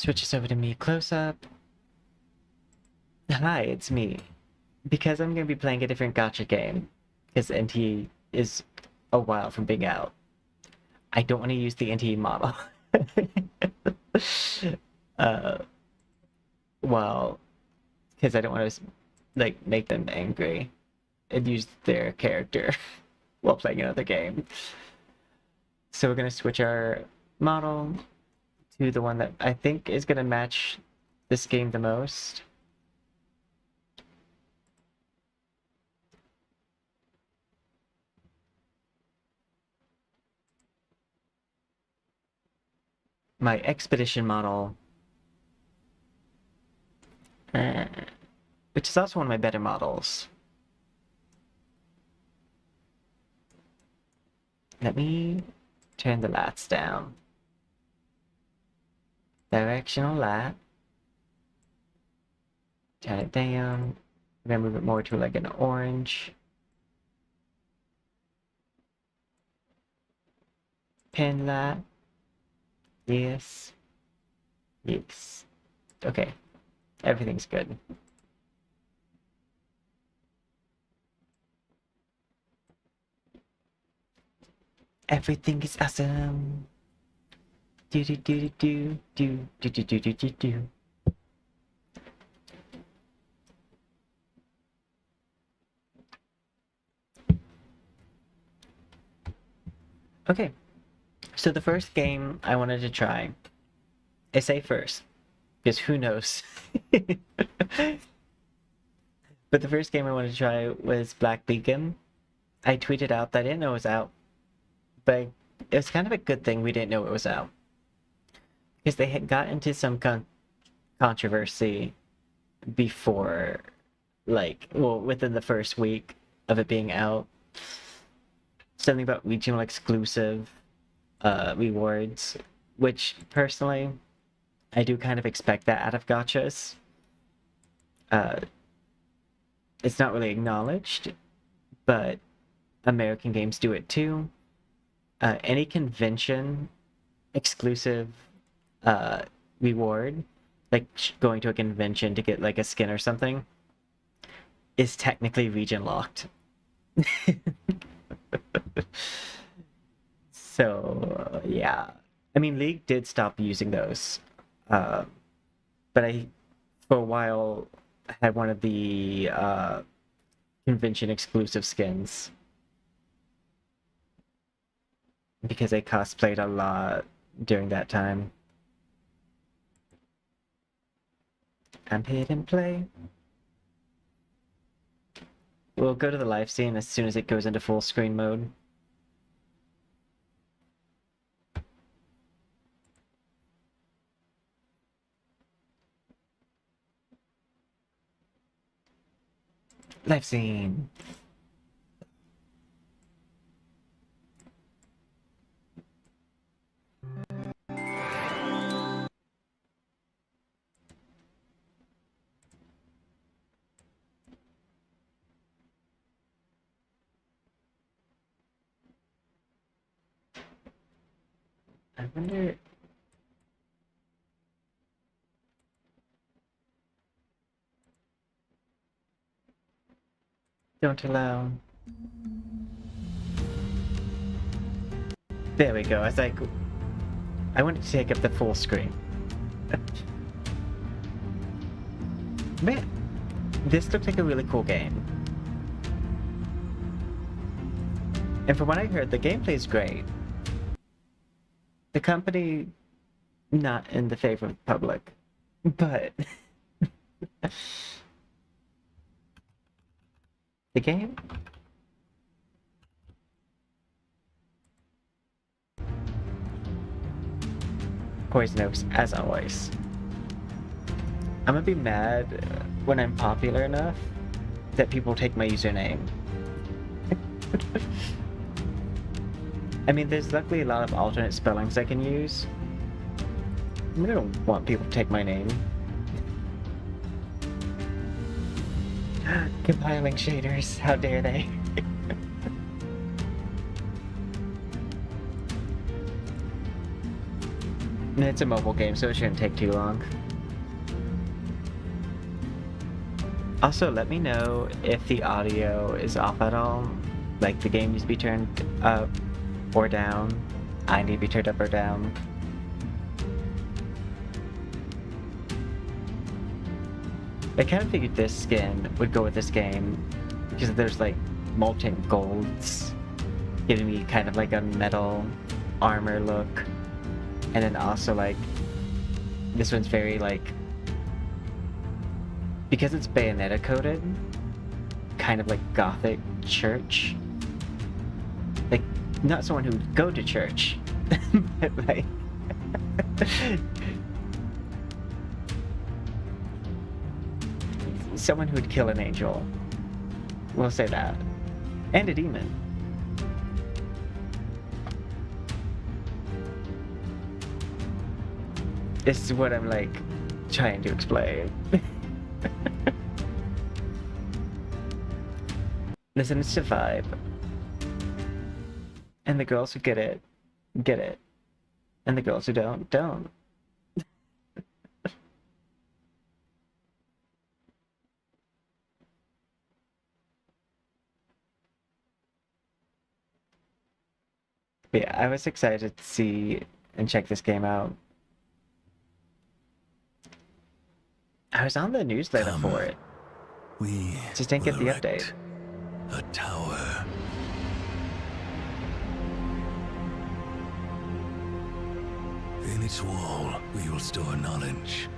Switch us over to me close up. Hi, it's me. Because I'm going to be playing a different gacha game, because NTE is a while from being out, I don't want to use the NTE model. Well, because I don't want to, like, make them angry and use their character while playing another game. So we're going to switch our model to the one that I think is going to match this game the most. My expedition model, which is also one of my better models. Let me turn the lights down. Directional light. Turn it down. We're gonna move it more to like an orange. Pen light. Yes. Yes. Okay. Everything's good. Everything is awesome. Do do do do do do do do do do do. Okay. So the first game I wanted to try, I say first, because who knows? But the first game I wanted to try was Black Beacon. I tweeted out that I didn't know it was out, but it was kind of a good thing we didn't know it was out. Because they had got into some controversy before, like, well, within the first week of it being out. Something about regional exclusive rewards, which personally I do kind of expect that out of gachas. It's not really acknowledged, but American games do it too. Any convention exclusive reward, like going to a convention to get like a skin or something, is technically region locked. So yeah, I mean, League did stop using those, but I, for a while, had one of the convention exclusive skins because I cosplayed a lot during that time. I'm hit and play. We'll go to the live scene as soon as it goes into full screen mode. Live scene. I wonder. Don't allow. There we go. I was like, I wanted to take up the full screen. Man, this looked like a really cool game. And from what I heard, the gameplay is great. The company, not in the favor of the public, but the game. Poison Oaks, as always. I'm gonna be mad when I'm popular enough that people take my username. I mean, there's luckily a lot of alternate spellings I can use. I don't want people to take my name. Compiling shaders, how dare they? It's a mobile game, so it shouldn't take too long. Also, let me know if the audio is off at all. Like, the game needs to be turned up or down. I need to be turned up or down. I kind of figured this skin would go with this game because there's like molten golds giving me kind of like a metal armor look, and then also like this one's very like, because it's Bayonetta coded, kind of like gothic church. Like, not someone who would go to church, but like someone who would kill an angel. We'll say that. And a demon. This is what I'm like trying to explain. Listen, it's the vibe. And the girls who get it, get it. And the girls who don't, don't. But yeah, I was excited to see and check this game out. I was on the newsletter for it. We just didn't get the update. A tower. In its wall, we will store knowledge,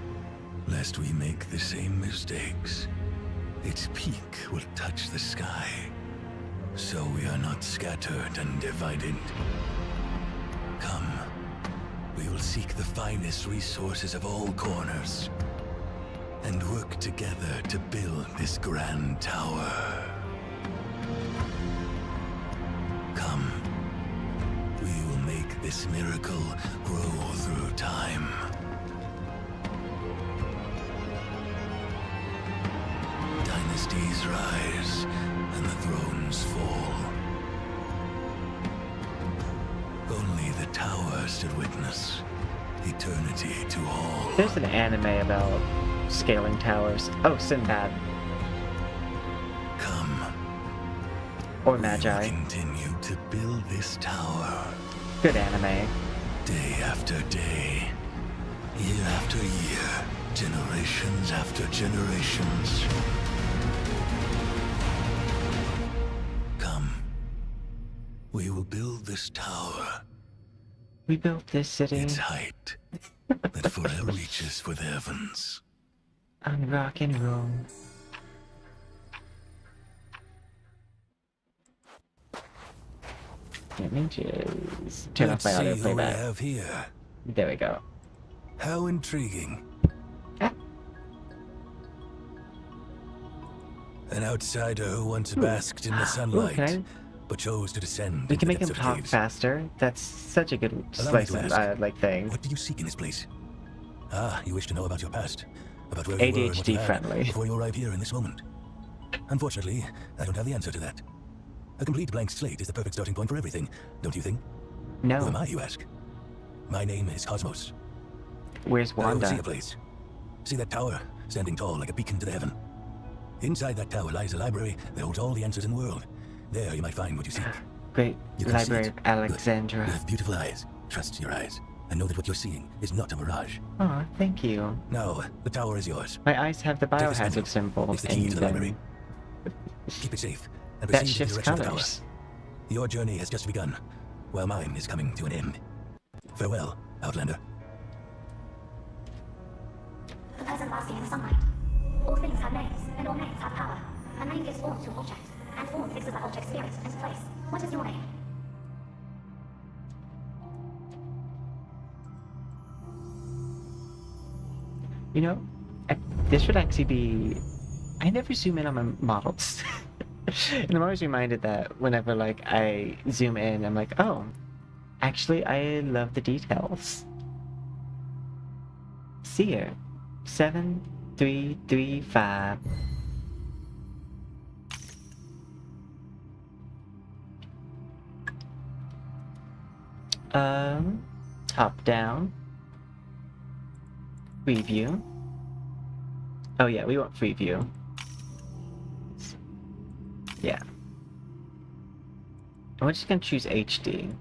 lest we make the same mistakes. Its peak will touch the sky, so we are not scattered and divided. Come, we will seek the finest resources of all corners, and work together to build this grand tower. Come, we will make this miracle grow through time. Dynasties rise, and the thrones fall. Only the tower should witness eternity to all. There's an anime about scaling towers. Oh, Sinbad. Come. Or Magi. We will continue to build this tower. Good anime. Day after day. Year after year. Generations after generations. Come. We will build this tower. We built this city. Its height that forever reaches for the heavens. On rock and roll. Let me just turn off my audio Let's see who we playback. have here. There we go. How intriguing. Ah. An outsider who once basked in the sunlight, Ooh, but chose to descend. We can into make the him depths of talk caves. faster. That's such a good Allow me slice to of ask, like thing. What do you seek in this place? Ah, you wish to know about your past, about where you were and what you ADHD had friendly. before you arrived here in this moment. Unfortunately, I don't have the answer to that. A complete blank slate is the perfect starting point for everything, don't you think? Who am No. I, you ask? My name is Cosmos. Where's I oversee Wanda? a place. See that tower, standing tall like a beacon to the heaven? Inside that tower lies a library that holds all the answers in the world. There you might find what you seek. Great You can see Library it. of Good. Alexandra. You have beautiful eyes. Trust your eyes. And know that what you're seeing is not a mirage. Aw, thank you. Now, the tower is yours. My eyes have the this biohazard menu. symbol It's the key in to the them. library. Keep it safe and That proceed in the shifts direction of the tower. colors. Your journey has just begun, while mine is coming to an end. Farewell, Outlander. The person basking in the sunlight. All things have names, and all names have power. A name gives form to an object, and form fixes that object's spirit and place. What is your name? You know, this should actually be... I never zoom in on my models. And I'm always reminded that whenever like I zoom in, I'm like, oh, actually I love the details. Seer, 7335. Top down. Preview. Oh yeah, we want preview. Yeah. We're just gonna choose HD.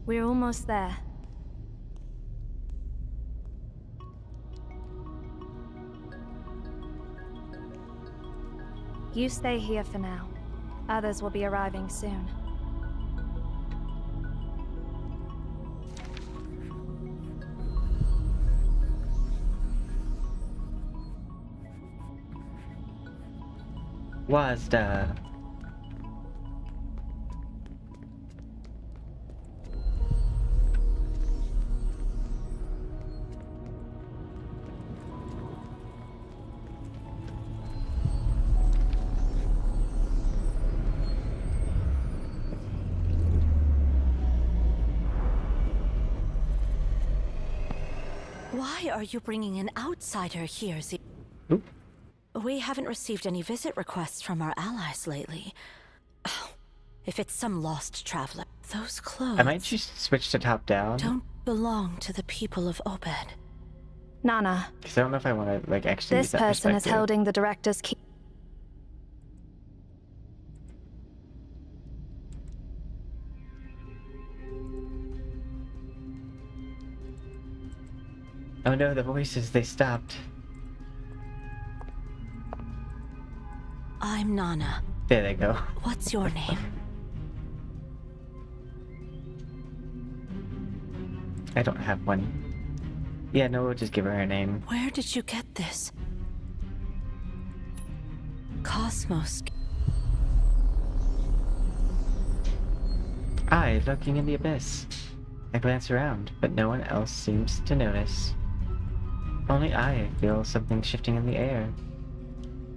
We're almost there. You stay here for now. Others will be arriving soon. Wazda. Why are you bringing an outsider here, Oop. We haven't received any visit requests from our allies lately. Oh, if it's some lost traveler, those clothes I might just switch to top down. don't belong to the people of Obed. Nana, Because I don't know if I want to, like, actually this use that person is perspective. holding the director's key. Oh no, the voices, they stopped. I'm Nana. There they go. What's your name? I don't have one. Yeah, no, we'll just give her her name. Where did you get this? Cosmos. I, looking in the abyss. I glance around, but no one else seems to notice. Only I feel something shifting in the air.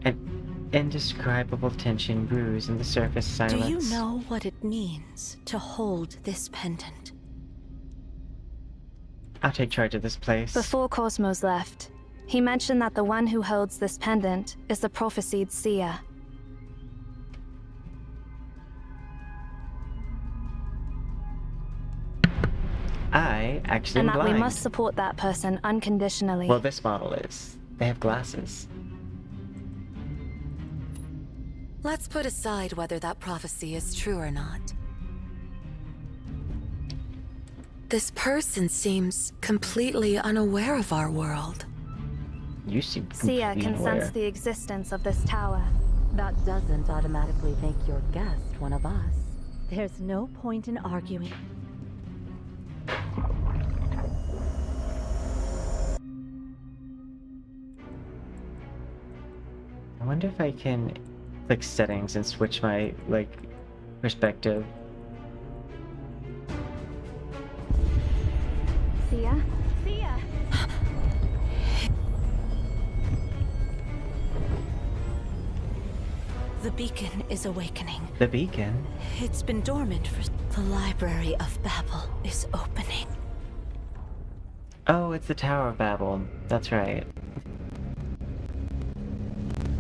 An indescribable tension brews in the surface silence. Do you know what it means to hold this pendant? I'll take charge of this place. Before Cosmos left, he mentioned that the one who holds this pendant is the prophesied seer. I actually And am that blind. we must support that person unconditionally. Well, this model is. They have glasses. Let's put aside whether that prophecy is true or not. This person seems completely unaware of our world. You seem Seer completely can unaware. sense the existence of this tower. That doesn't automatically make your guest one of us. There's no point in arguing. I wonder if I can click settings and switch my, like, perspective. Seer? Seer! The beacon is awakening. The beacon? It's been dormant for... The Library of Babel is opening. Oh, it's the Tower of Babel. That's right.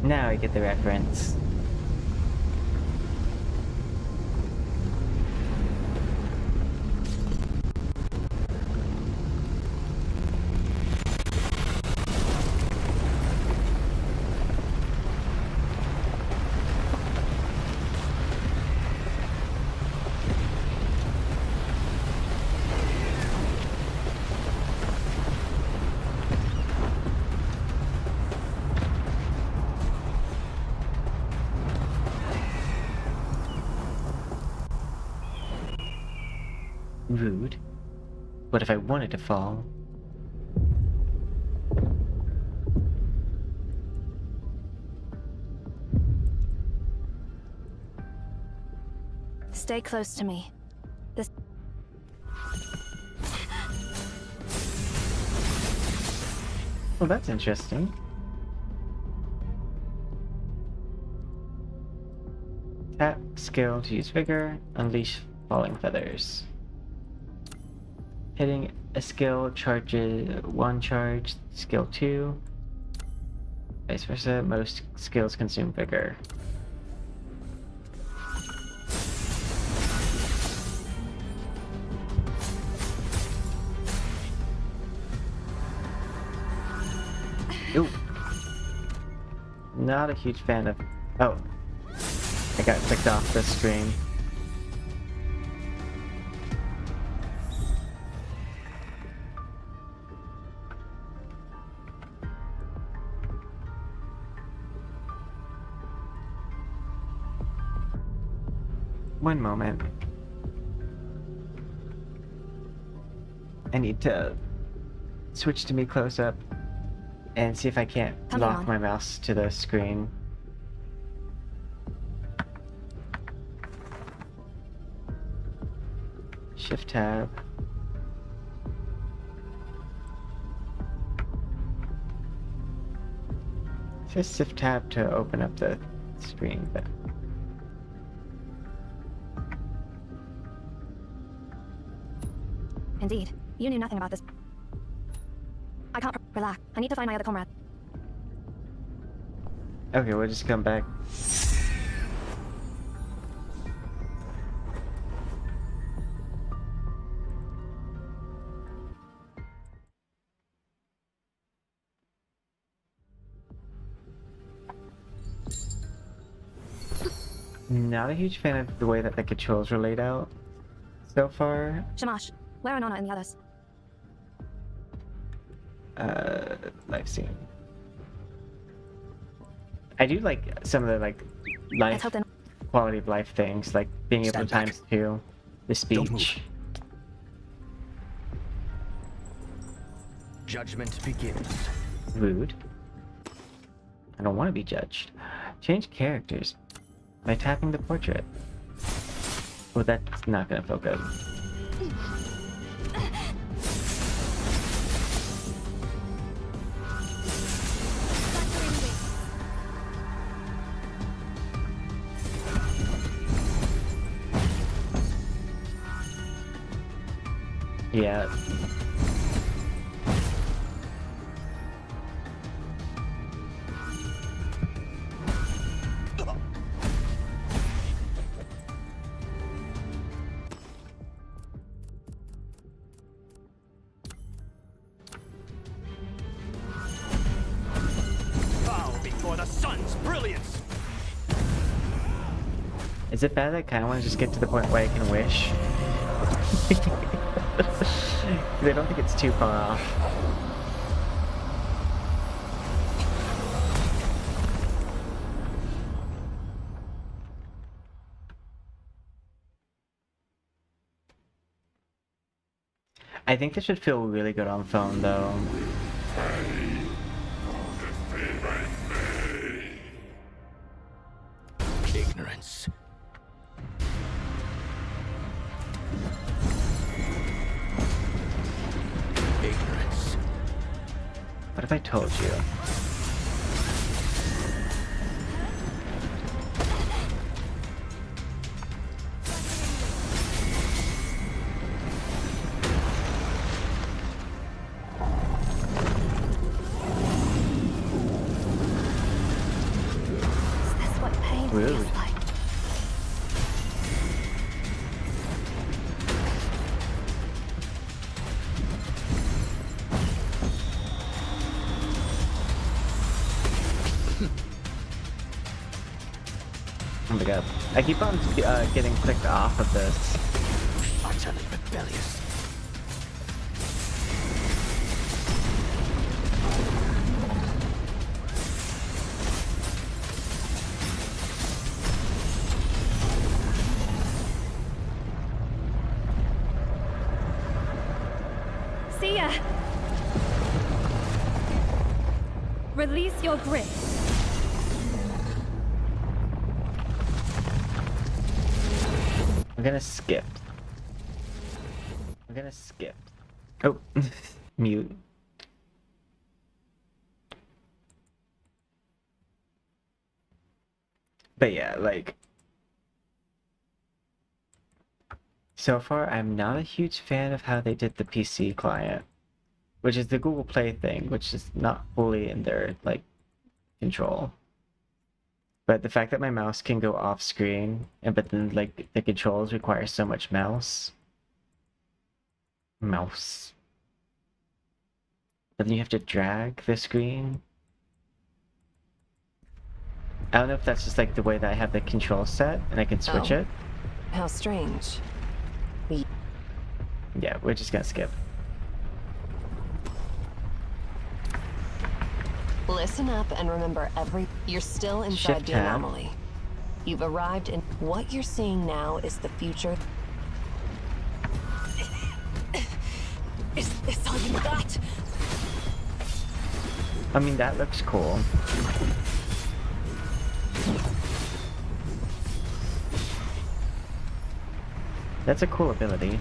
Now I get the reference. Rude. What if I wanted to fall? Stay close to me. This... Well, that's interesting. Tap skill to use vigor, unleash falling feathers. Hitting a skill charges one charge, skill 2. Vice versa, most skills consume vigor. not a huge fan of... Oh. I got clicked off the screen. One moment. I need to switch to me close up and see if I can't Coming lock on. my mouse to the screen. Shift tab. It says shift tab to open up the screen, but Indeed. You knew nothing about this. I can't relax. I need to find my other comrade. okay, we'll just come back. Not a huge fan of the way that the controls were laid out so far. Shamash, where are Nana and the others? Life scene. I do like some of the like Let's life hope then. quality of life things, like being able to Stand back. times two the Don't move. speech. Judgment begins. Rude. I don't want to be judged. Change characters by tapping the portrait. Well, that's not gonna focus. Yeah. Bow before the sun's brilliance! Is it bad that I kind of want to just get to the point where I can wish? 'Cause I don't think it's too far off. I think this should feel really good on phone, though. Ignorance. Ignorance. What if I told you? Is this what pain Rude. feels like? Oh my god. I keep on getting clicked off of this. Utterly rebellious. See ya! Release your grip. I'm gonna skip. I'm gonna skip. Oh, mute. But yeah, like... So far, I'm not a huge fan of how they did the PC client. Which is the Google Play thing, which is not fully in their, like, control. But the fact that my mouse can go off screen, and but then like the controls require so much mouse. But then you have to drag the screen. I don't know if that's just like the way that I have the control set and I can switch Oh. it. How strange. Yeah, we're just gonna skip. Listen up and remember you're still inside Shift the tab. anomaly. You've arrived in what you're seeing now is the future. Is this all you got? I mean, that looks cool. That's a cool ability.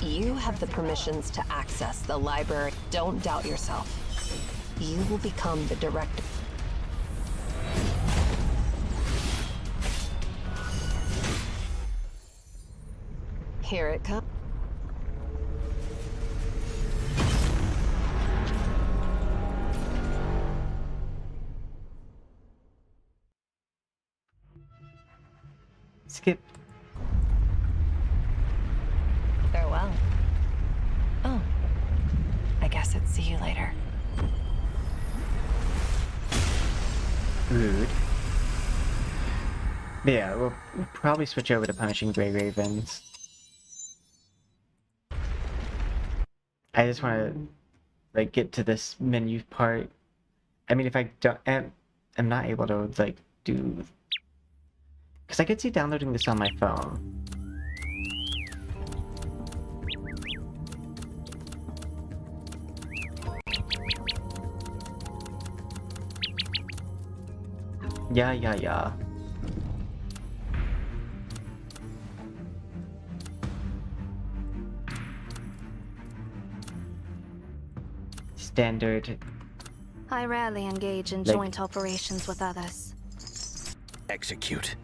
You have the permissions to access the library. Don't doubt yourself. You will become the director. Here it comes. Skip. Farewell. Oh. I guess it's see you later. Rude. But yeah, we'll probably switch over to punishing Grey Ravens. I just want to like get to this menu part. I mean, if I don't, I'm not able to like do, because I could see downloading this on my phone. Yeah. Standard. I rarely engage in Like- joint operations with others. Execute.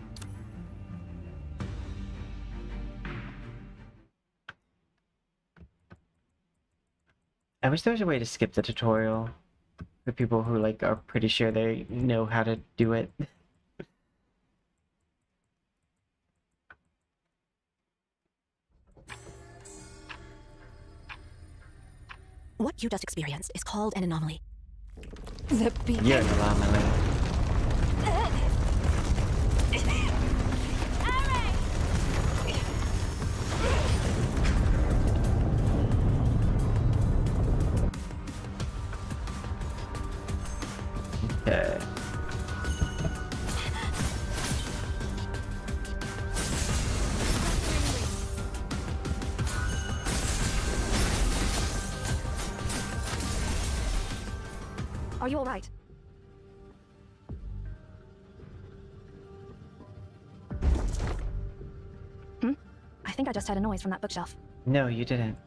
I wish there was a way to skip the tutorial for people who like are pretty sure they know how to do it. What you just experienced is called an anomaly. The beacon. You're an anomaly. Okay. Are you alright? I think I just heard a noise from that bookshelf. No, you didn't.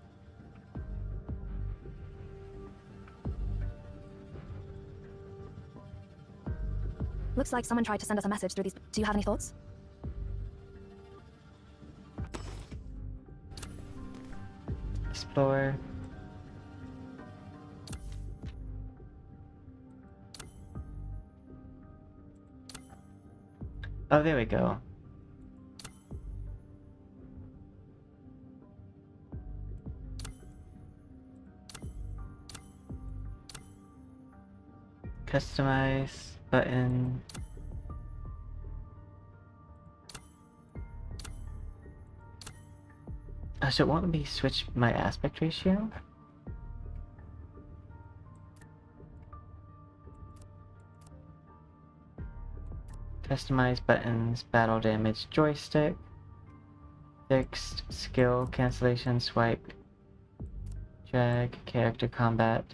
Looks like someone tried to send us a message through these. Do you have any thoughts? Explore. Oh, there we go. Customize button. So it won't let me switch my aspect ratio? Customize buttons, battle damage, joystick, fixed, skill, cancellation, swipe, drag, character combat.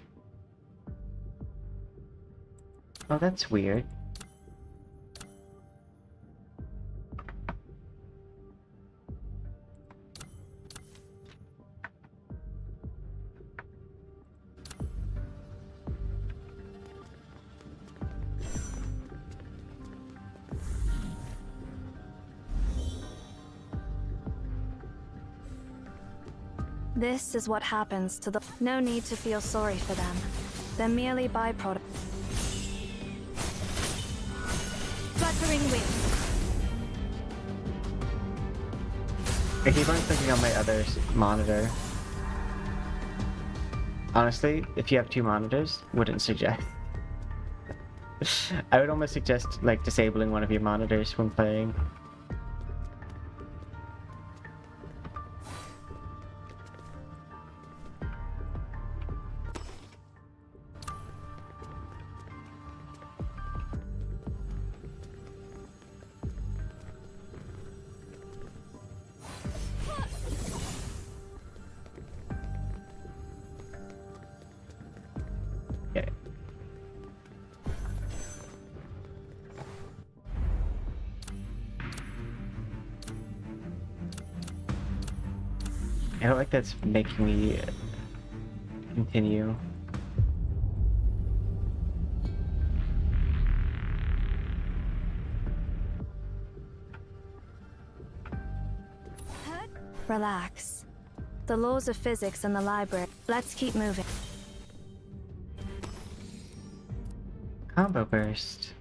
Oh, that's weird. This is what happens to the. No need to feel sorry for them. They're merely byproduct. Fluttering wings. I keep on clicking on my other monitor. Honestly, if you have two monitors, wouldn't suggest. I would almost suggest like disabling one of your monitors when playing. Okay. I don't like that's making me continue. Relax. The laws of physics in the library. Let's keep moving. Combo burst.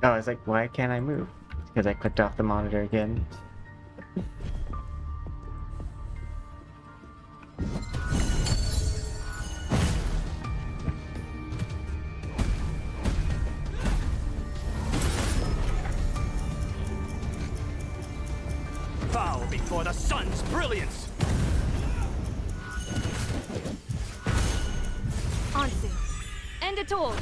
Oh, I was like, why can't I move? Because I clicked off the monitor again. Bow before the sun's brilliance! Ansu. End it all.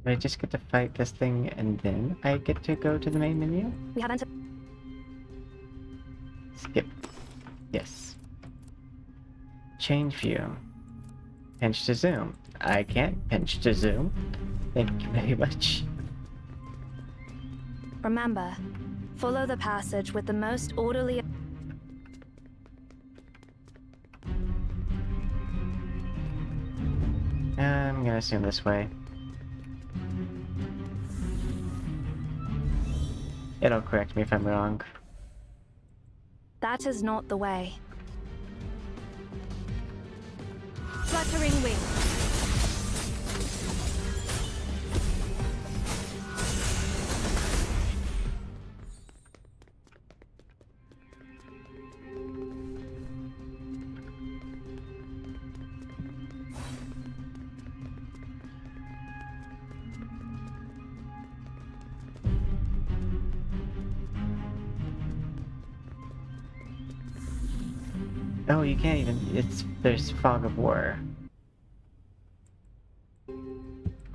I just get to fight this thing and then I get to go to the main menu? We have entered. Skip. Yes. Change view. Pinch to zoom. I can't pinch to zoom. Thank you very much. Remember, follow the passage with the most orderly. I'm gonna assume this way. It'll correct me if I'm wrong. That is not the way. Fluttering wing. Oh, you can't even. There's fog of war.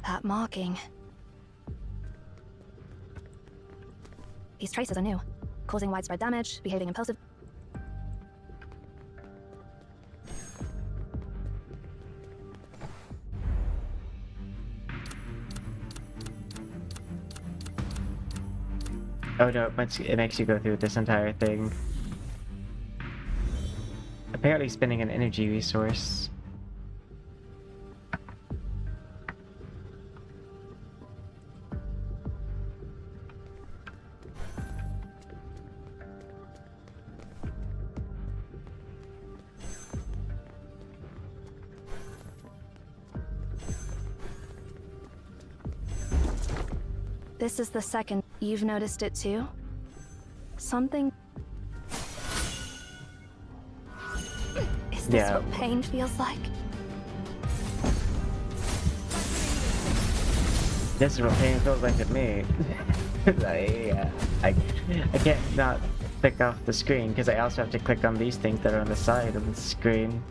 That marking. These traces are new, causing widespread damage, behaving impulsive. Oh no, it makes you go through this entire thing. Apparently spending an energy resource. This is the second. You've noticed it too? Something. Is this Yeah. what pain feels like? This is what pain feels like to me. I can't not click off the screen because I also have to click on these things that are on the side of the screen.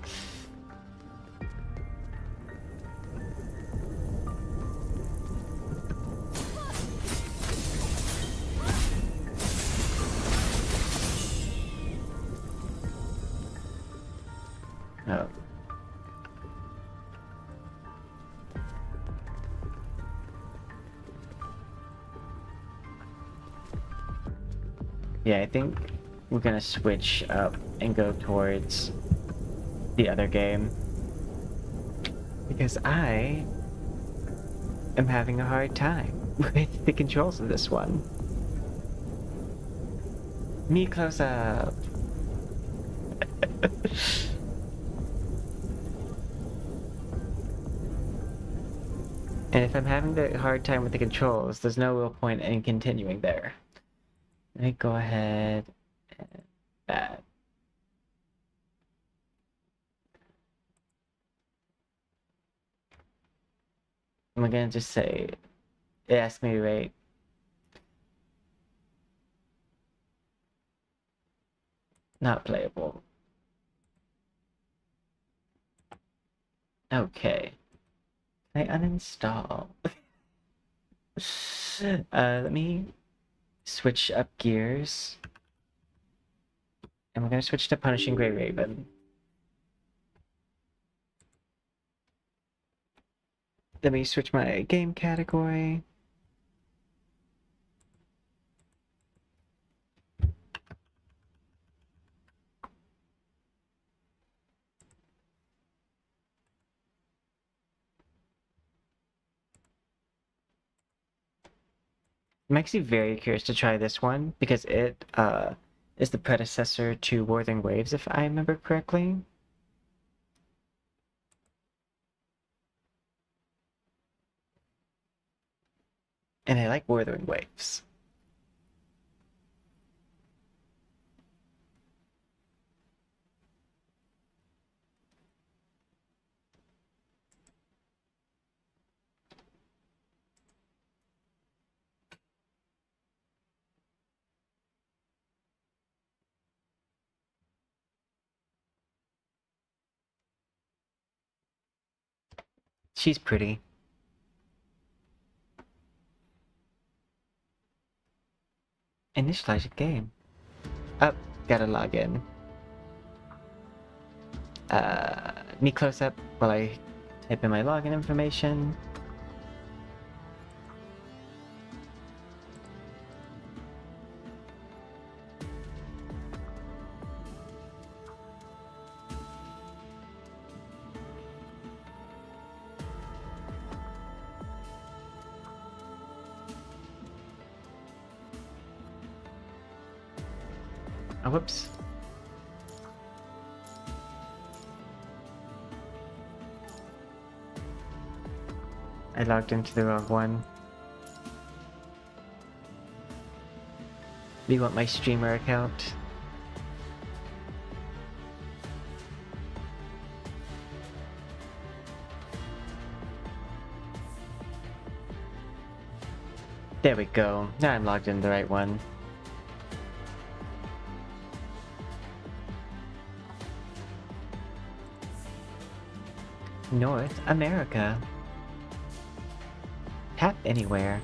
Oh. Yeah, I think we're gonna switch up and go towards the other game. Because I am having a hard time with the controls of this one. Me close up. And if I'm having the hard time with the controls, there's no real point in continuing there. Let me go ahead and that. I'm gonna just say, it asked me to rate. Not playable. Okay. I uninstall. Let me switch up gears. And we're gonna switch to Punishing Grey Raven. Let me switch my game category. I'm actually very curious to try this one because it is the predecessor to Wuthering Waves, if I remember correctly. And I like Wuthering Waves. She's pretty. Initialize your game. Up, gotta log in. Me close up while I type in my login information. Oh, whoops. I logged into the wrong one. Do you want my streamer account? There we go. Now I'm logged in the right one. North America. Tap anywhere.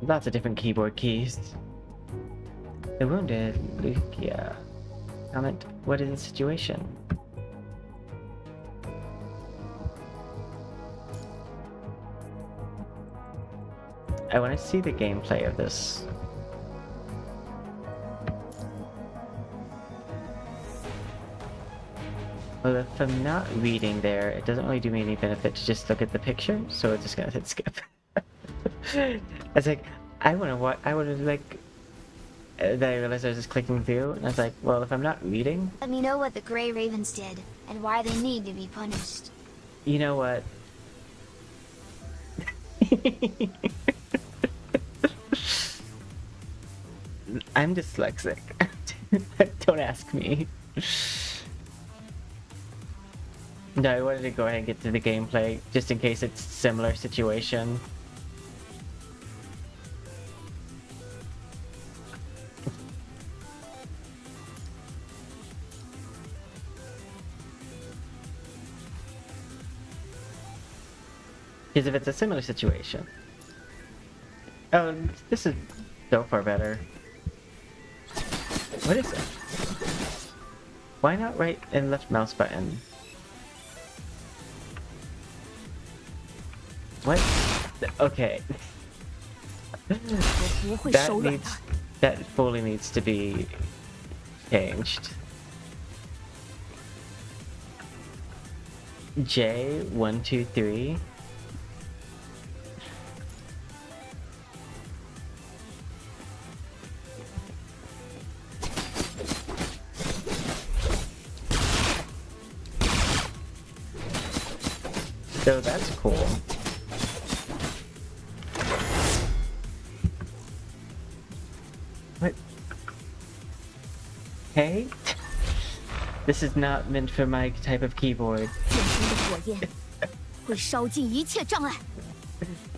Lots of different keyboard keys. The wounded, Lucia. Comment, what is the situation? I want to see the gameplay of this. Well, if I'm not reading there, it doesn't really do me any benefit to just look at the picture, so we're just gonna hit skip. It's like, I wanna like, then I realized I was just clicking through, and I was like, well, if I'm not reading... Let me know what the Grey Ravens did, and why they need to be punished. You know what? I'm dyslexic. Don't ask me. No, I wanted to go ahead and get to the gameplay, just in case it's similar situation. Because if it's a similar situation... Oh, this is so far better. What is it? Why not right and left mouse button? What? Okay. That fully needs to be changed. J123. So that's cool. What? Hey? This is not meant for my type of keyboard.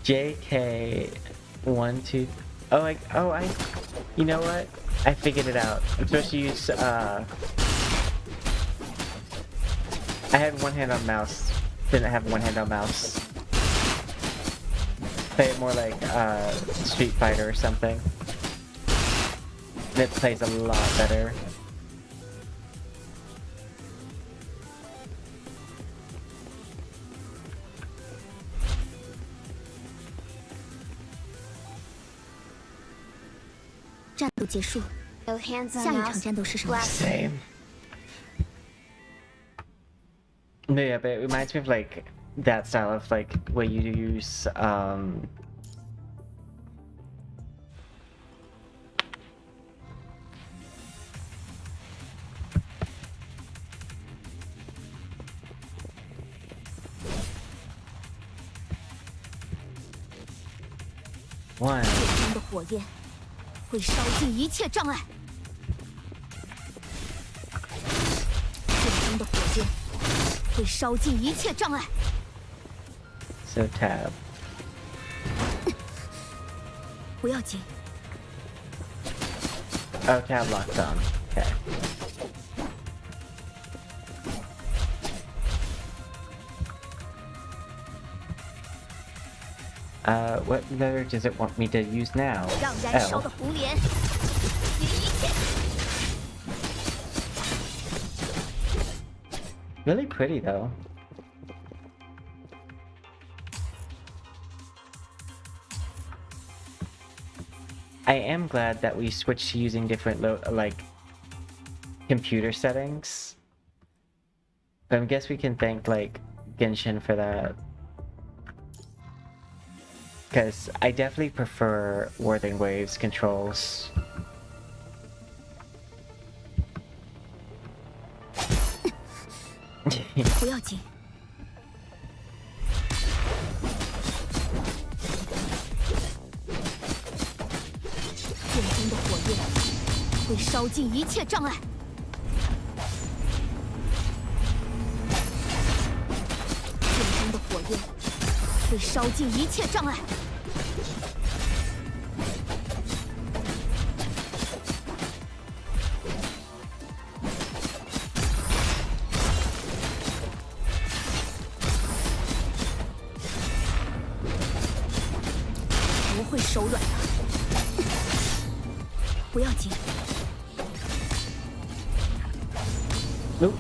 JK12. You know what? I figured it out. I'm supposed to use, I had one hand on mouse. Didn't have one hand on mouse. Play it more like, Street Fighter or something. It plays a lot better. Same. No, yeah, but it reminds me of like that style of like where you use one. 会烧尽一切障碍。剑中的火焰会烧尽一切障碍。So tab. 不要紧。Oh, tab locked on. Okay. What letter does it want me to use now? 让燃烧的红莲结一切。 Really pretty though. I am glad that we switched to using different like computer settings. But I guess we can thank like Genshin for that. Because I definitely prefer Worthing Waves controls. Okay. 不要紧。剑中的火焰会烧尽一切障碍。剑中的火焰会烧尽一切障碍。 不会手软的，不要紧。Nope.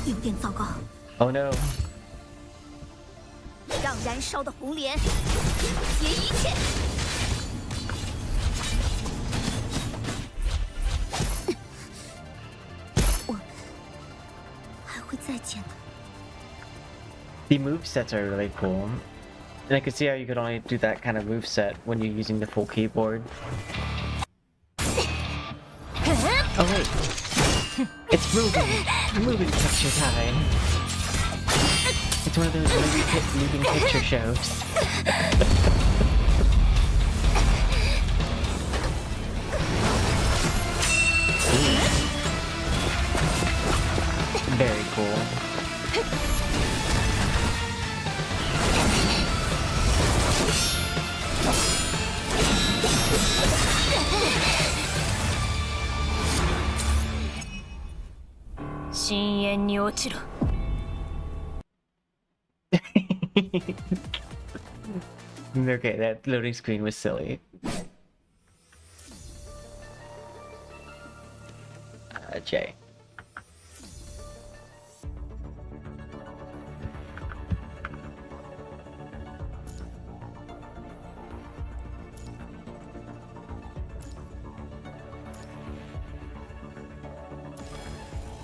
有点糟糕。 Oh no. 让燃烧的红莲结一切。我还会再见的。 The movesets are really cool. And I could see how you could only do that kind of moveset when you're using the full keyboard. Oh wait. It's moving picture time. It's one of those moving picture shows. Ooh. 面に落ちろ。Okay, that loading screen was silly. Jay.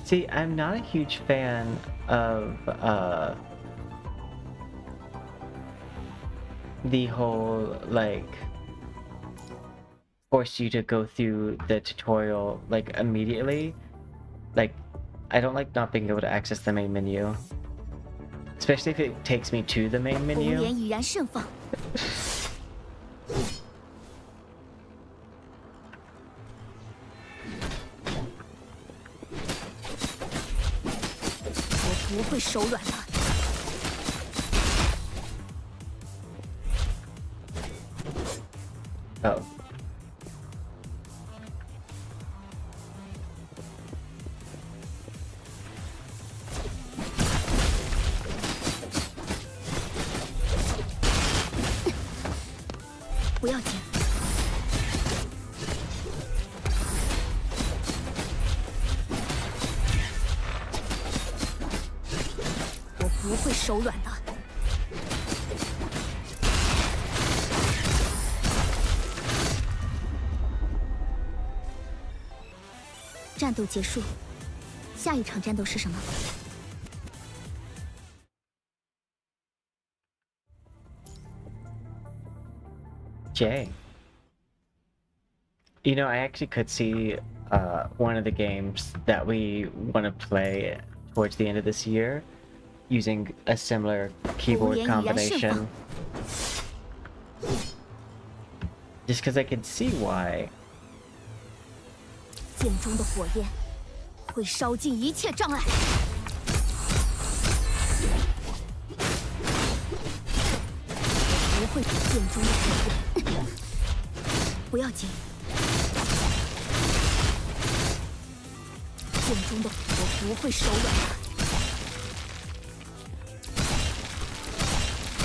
See, I'm not a huge fan of the whole like force you to go through the tutorial like immediately. Like, I don't like not being able to access the main menu, especially if it takes me to the main 红 menu. 莲已然盛放，我不会手软的。 Oh. 不要紧，我不会手软的。战斗结束，下一场战斗是什么？ Jay. You know, I actually could see one of the games that we want to play towards the end of this year using a similar keyboard combination. Just because I could see why. 剑中的火焰会烧尽一切障碍。不会剑中的火焰，不要紧。剑中的我不会手软的，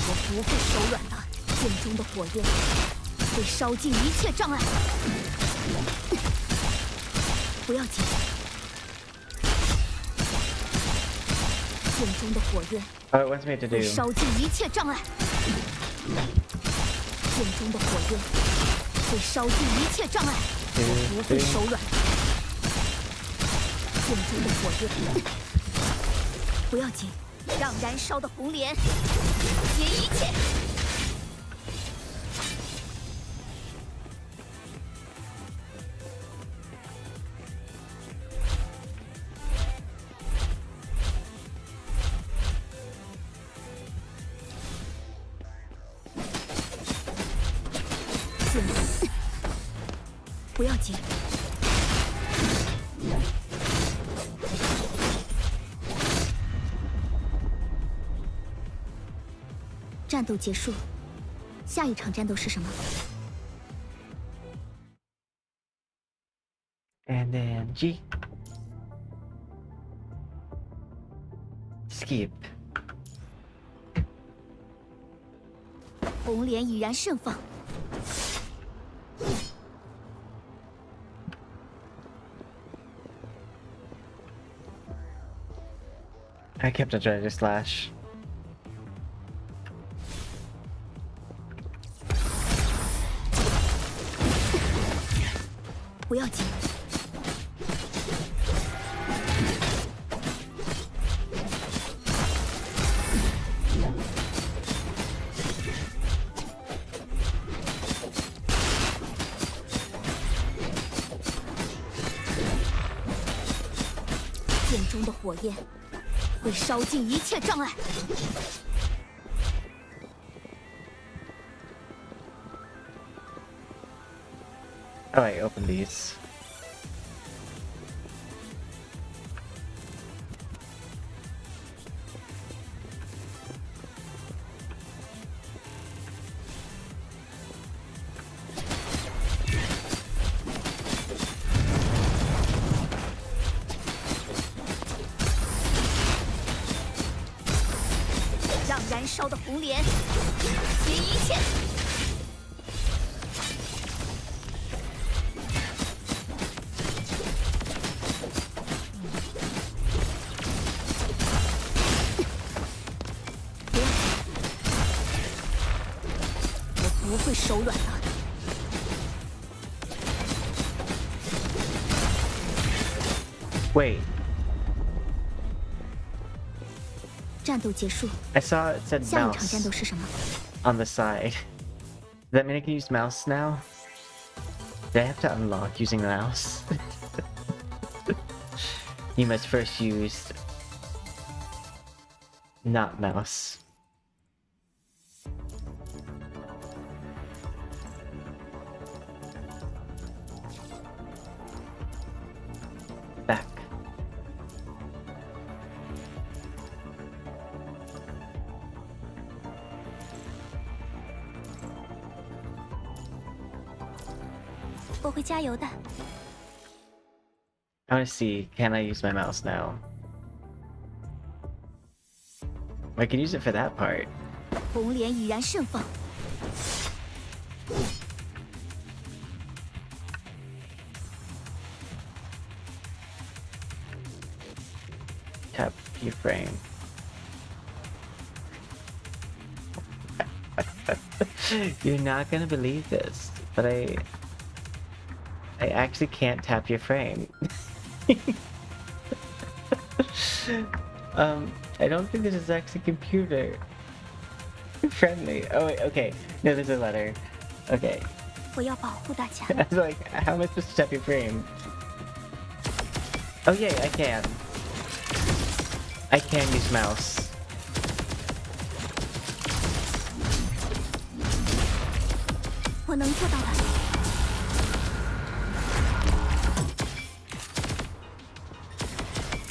我不会手软的。剑中的火焰会烧尽一切障碍。 不要紧，剑中的火焰 Oh, it wants me to 会 do. 烧尽一切障碍。剑中的火焰会烧尽一切障碍，我不会手软。剑中的火焰，不要紧，让燃烧的红莲解一切。 不要紧，战斗结束，下一场战斗是什么？ And then G. Skip. 红莲已然盛放。 I kept on trying to slash. 不要紧，剑中的火焰会烧尽一切障碍。 Oh, I opened these. 燃烧的红莲，尽一切。我不会手软的。 Wait, 战斗结束， I saw it said 下一场战斗 mouse 是什么？ on the side. Does that mean I can use mouse now? Do I have to unlock using mouse? You must first use not mouse. Back. I 会加油的。 I want to see, can I use my mouse now? I can use it for that part. 红莲已然盛放， Tap keyframe. You're not gonna believe this, but I actually can't tap your frame. I don't think this is actually computer friendly. Oh wait, okay. No, there's a letter. Okay. 我要保护大家。 I was like, how am I supposed to tap your frame? Oh yeah, I can. I can use mouse. 我能做到的。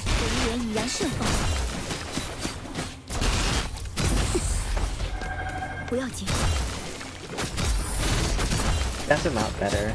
红莲已然盛放，不要紧， That's a lot better. .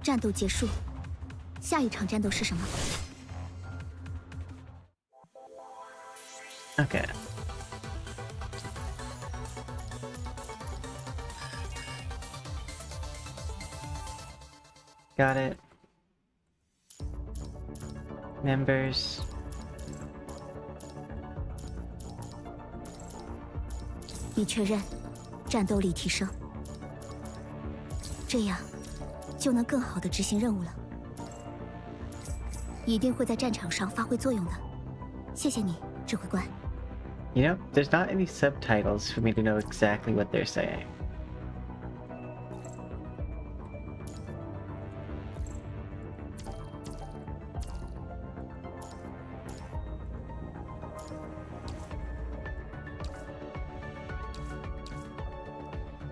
战斗结束，下一场战斗是什么？ Okay. Got it. Members. 你确认战斗力提升，这样就能更好的执行任务了。一定会在战场上发挥作用的。谢谢你，指挥官。 You know, there's not any subtitles for me to know exactly what they're saying.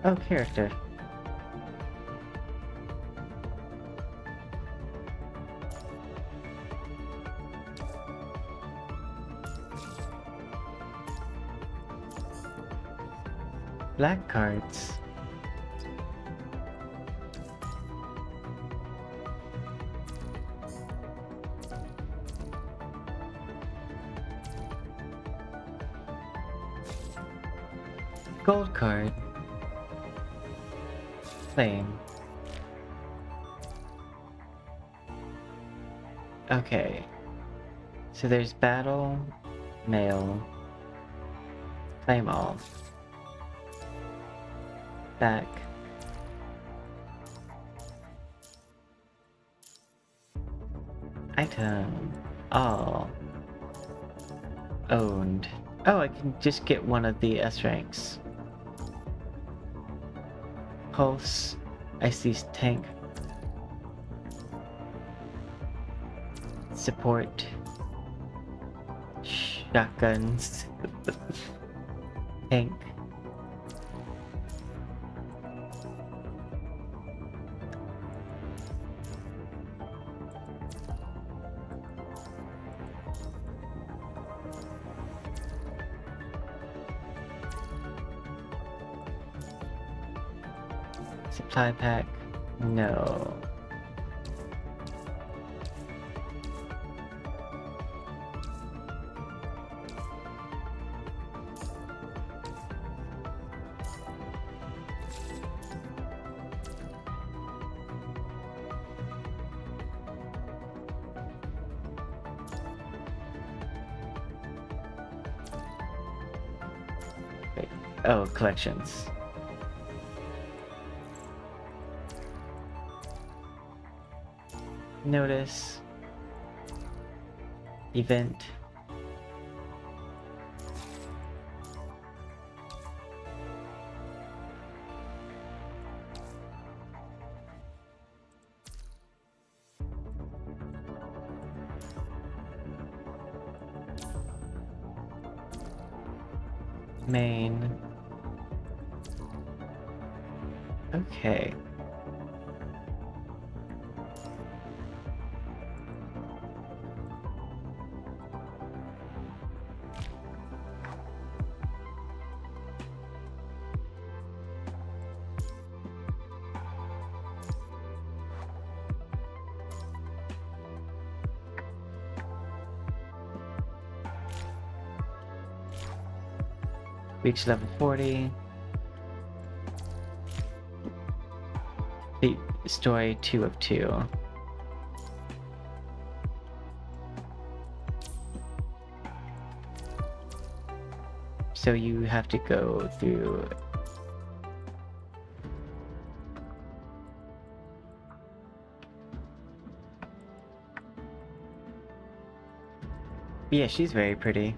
Oh, character. Black cards. Gold card. Flame. Okay. So there's battle, mail, flame all. Back. Item. All. Owned. Oh, I can just get one of the S ranks. Pulse. I see tank. support shotguns. Tank. Supply pack? No. Wait. Oh, collections. Notice. Event. Main. Okay. Reach level 40. Complete story 2 of 2. So you have to go through yeah, she's very pretty.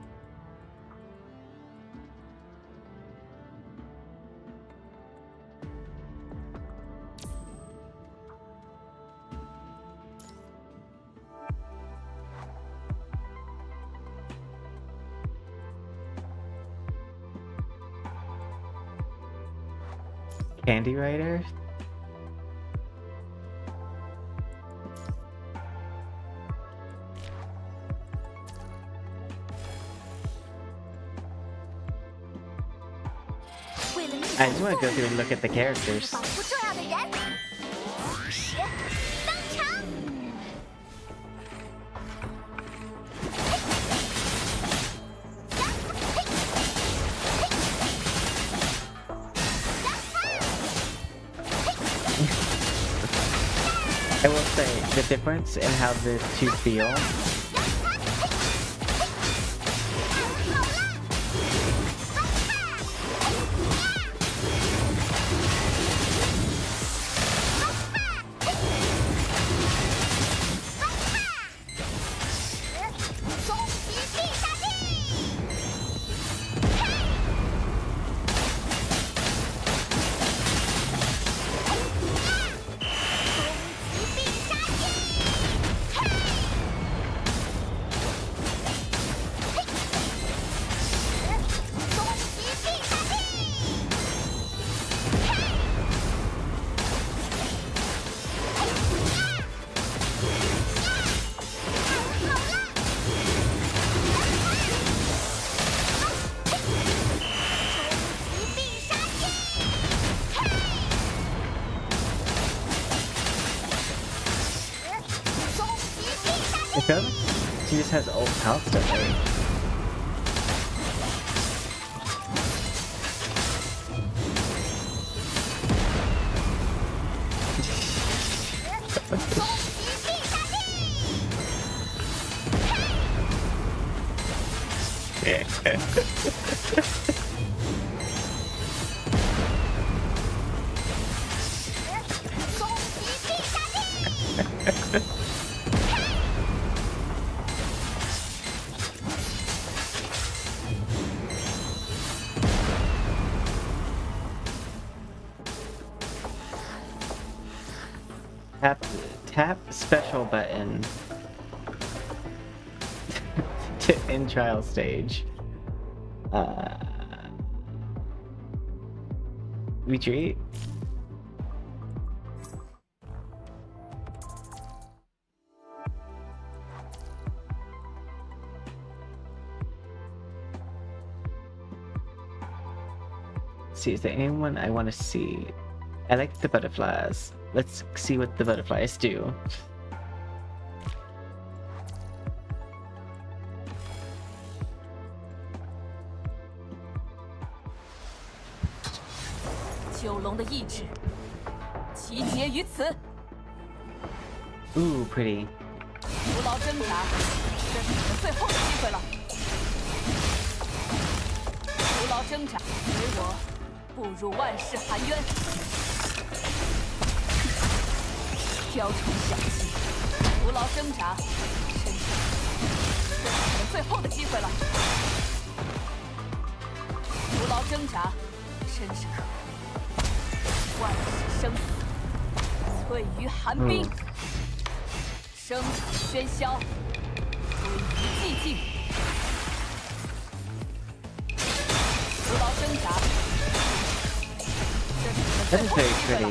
Candy writer? I just want to go through and look at the characters. 保护重要的人。时登场。I will say the difference in how the two feel. I feel like she just has old health stuff, right? Tap special button. in trial stage. Retreat. See, is there anyone I want to see? I like the butterflies. Let's see what the butterflies do. Ooh, pretty. 徒劳挣扎，这是你们最后的机会了。徒劳挣扎，随我步入万世寒渊。雕虫小技，徒劳挣扎，身上，这是你们最后的机会了。徒劳挣扎，身上，万世生死，翠于寒冰。声场喧嚣，归于寂静。徒劳挣扎，这是你们最后的机会了。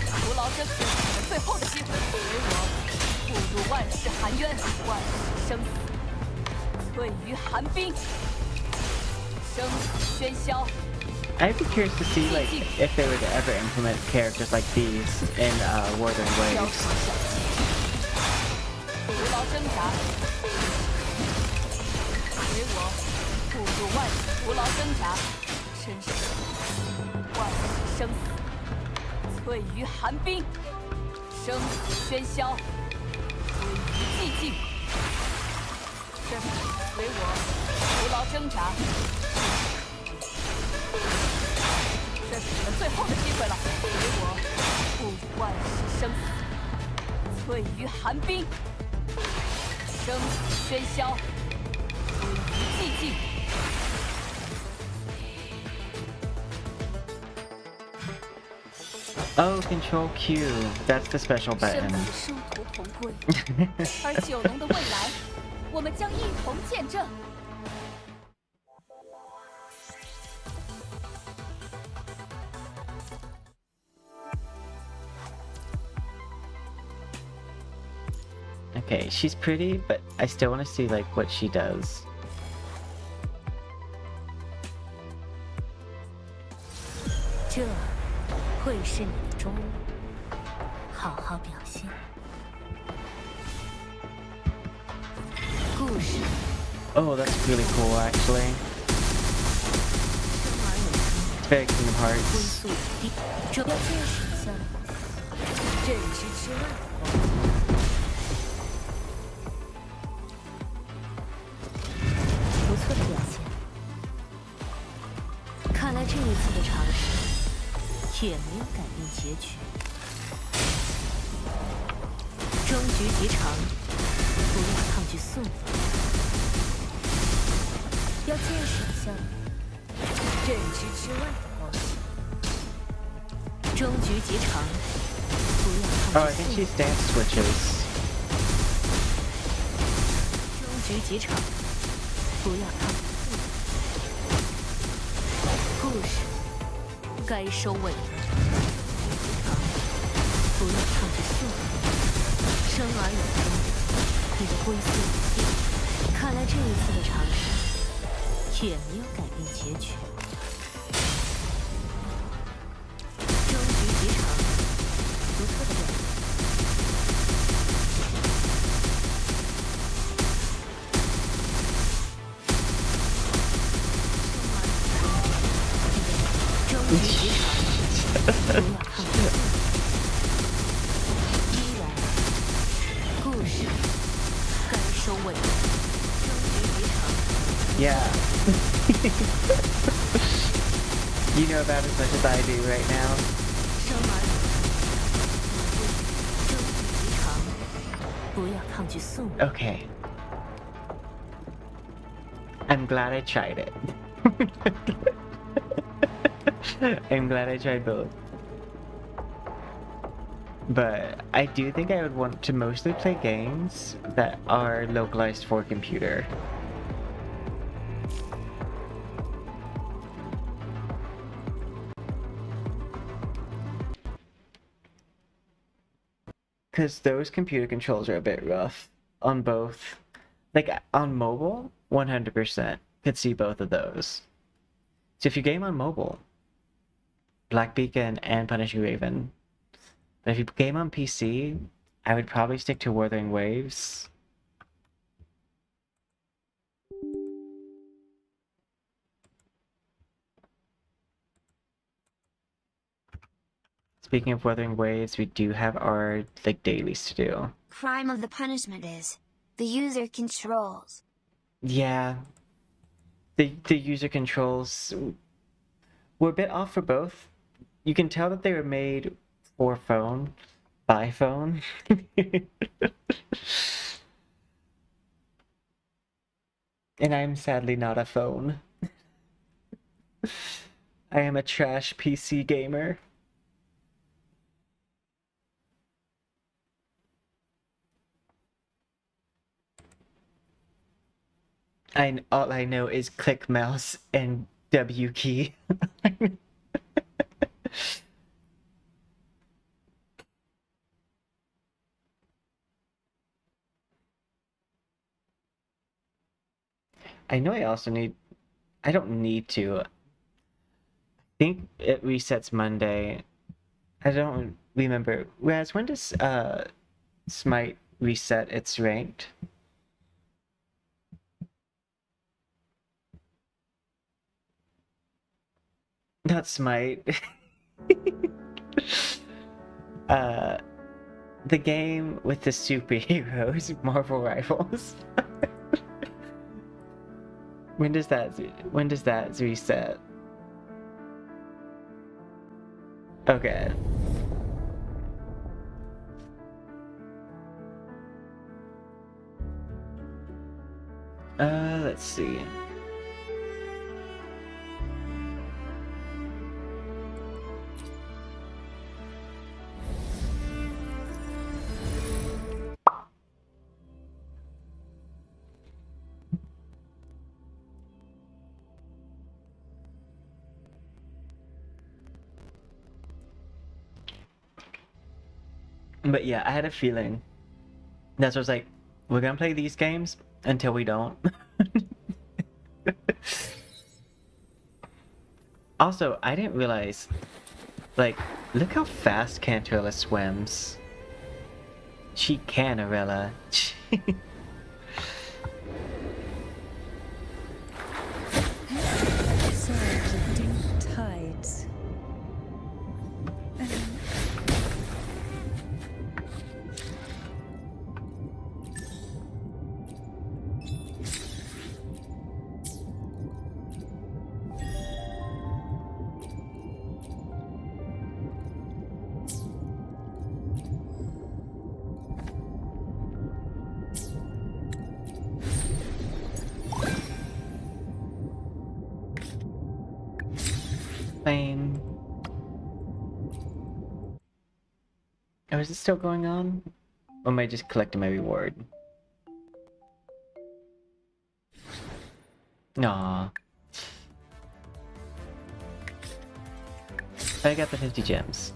徒劳挣扎，这是你们最后的机会。随我步入万世寒渊，万世生死，翠于寒冰。声场喧嚣。 I'd be curious to see, like, if they were to ever implement characters like these in Wuthering Waves. 徒劳挣扎，随我步入万世，徒劳挣扎，身上万世生死，翠于寒冰，声场喧嚣，归于寂静。这是随我徒劳挣扎。 这是你们最后的机会了，随我步入万世生死，翠于寒冰，声场喧嚣，归于寂静。Oh, Control Q. That's the special 生 button. 死殊途同归，而九龙的未来，我们将一同见证。 Okay, she's pretty, but I still want to see like what she does. 这会是你的终幕，好好表现。故事。 Oh, that's really cool, actually. It's very Kingdom 归 Hearts. 宿地，这要见识一下认知之外的光。 不错的表现，看来这一次的尝试也没有改变结局。终局即长，不要抗拒宿命。要见识一下认知之外的光线。终局即长，不要 Oh, 抗 I 拒 think 宿 she's 命。 dance switches. 终局即长。 不要抗拒宿命，故事该收尾了。不要抗拒宿命，生而有终，你的归宿已定。看来这一次的尝试也没有改变结局。终局即长，不错的表现。 终局即长，不要抗拒。依然，故事该收尾。终局即长。 Yeah. You know about as much as I do right now. 生而有终局即长，不要抗拒宿命。 Okay. I'm glad I tried it. I'm glad I tried both. But I do think I would want to mostly play games that are localized for computer. Because those computer controls are a bit rough on both. Like, on mobile, 100% could see both of those. So if you game on mobile, Black Beacon and Punishing Raven. But if you game on PC, I would probably stick to Wuthering Waves. Speaking of Wuthering Waves, we do have our like dailies to do. Crime of the punishment is the user controls. Yeah. The user controls were a bit off for both. You can tell that they were made for phone, by phone. And I'm sadly not a phone. I am a trash PC gamer. All I know is click mouse and W key. I know I also need... I don't need to. I think it resets Monday. I don't remember. Whereas when does Smite reset its ranked? Not Smite. The game with the superheroes, Marvel Rivals. When does that reset? Okay. Let's see. But yeah, I had a feeling. That's what I was like, we're gonna play these games until we don't. Also, I didn't realize, like, look how fast Cantarella swims. She Canarella. Surge deep tides. Fame. Oh, is it still going on? Or am I just collecting my reward? Aww. I got the 50 gems.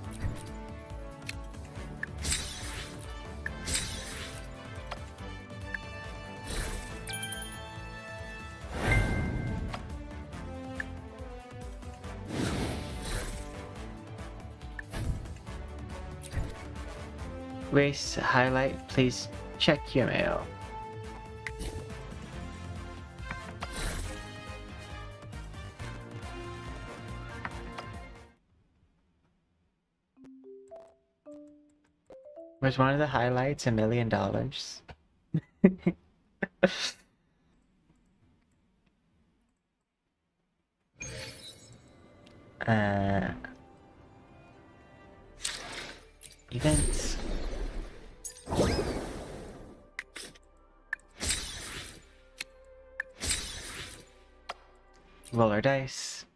Race highlight, please check your mail. Was one of the highlights $1 million? Events. Roll our dice.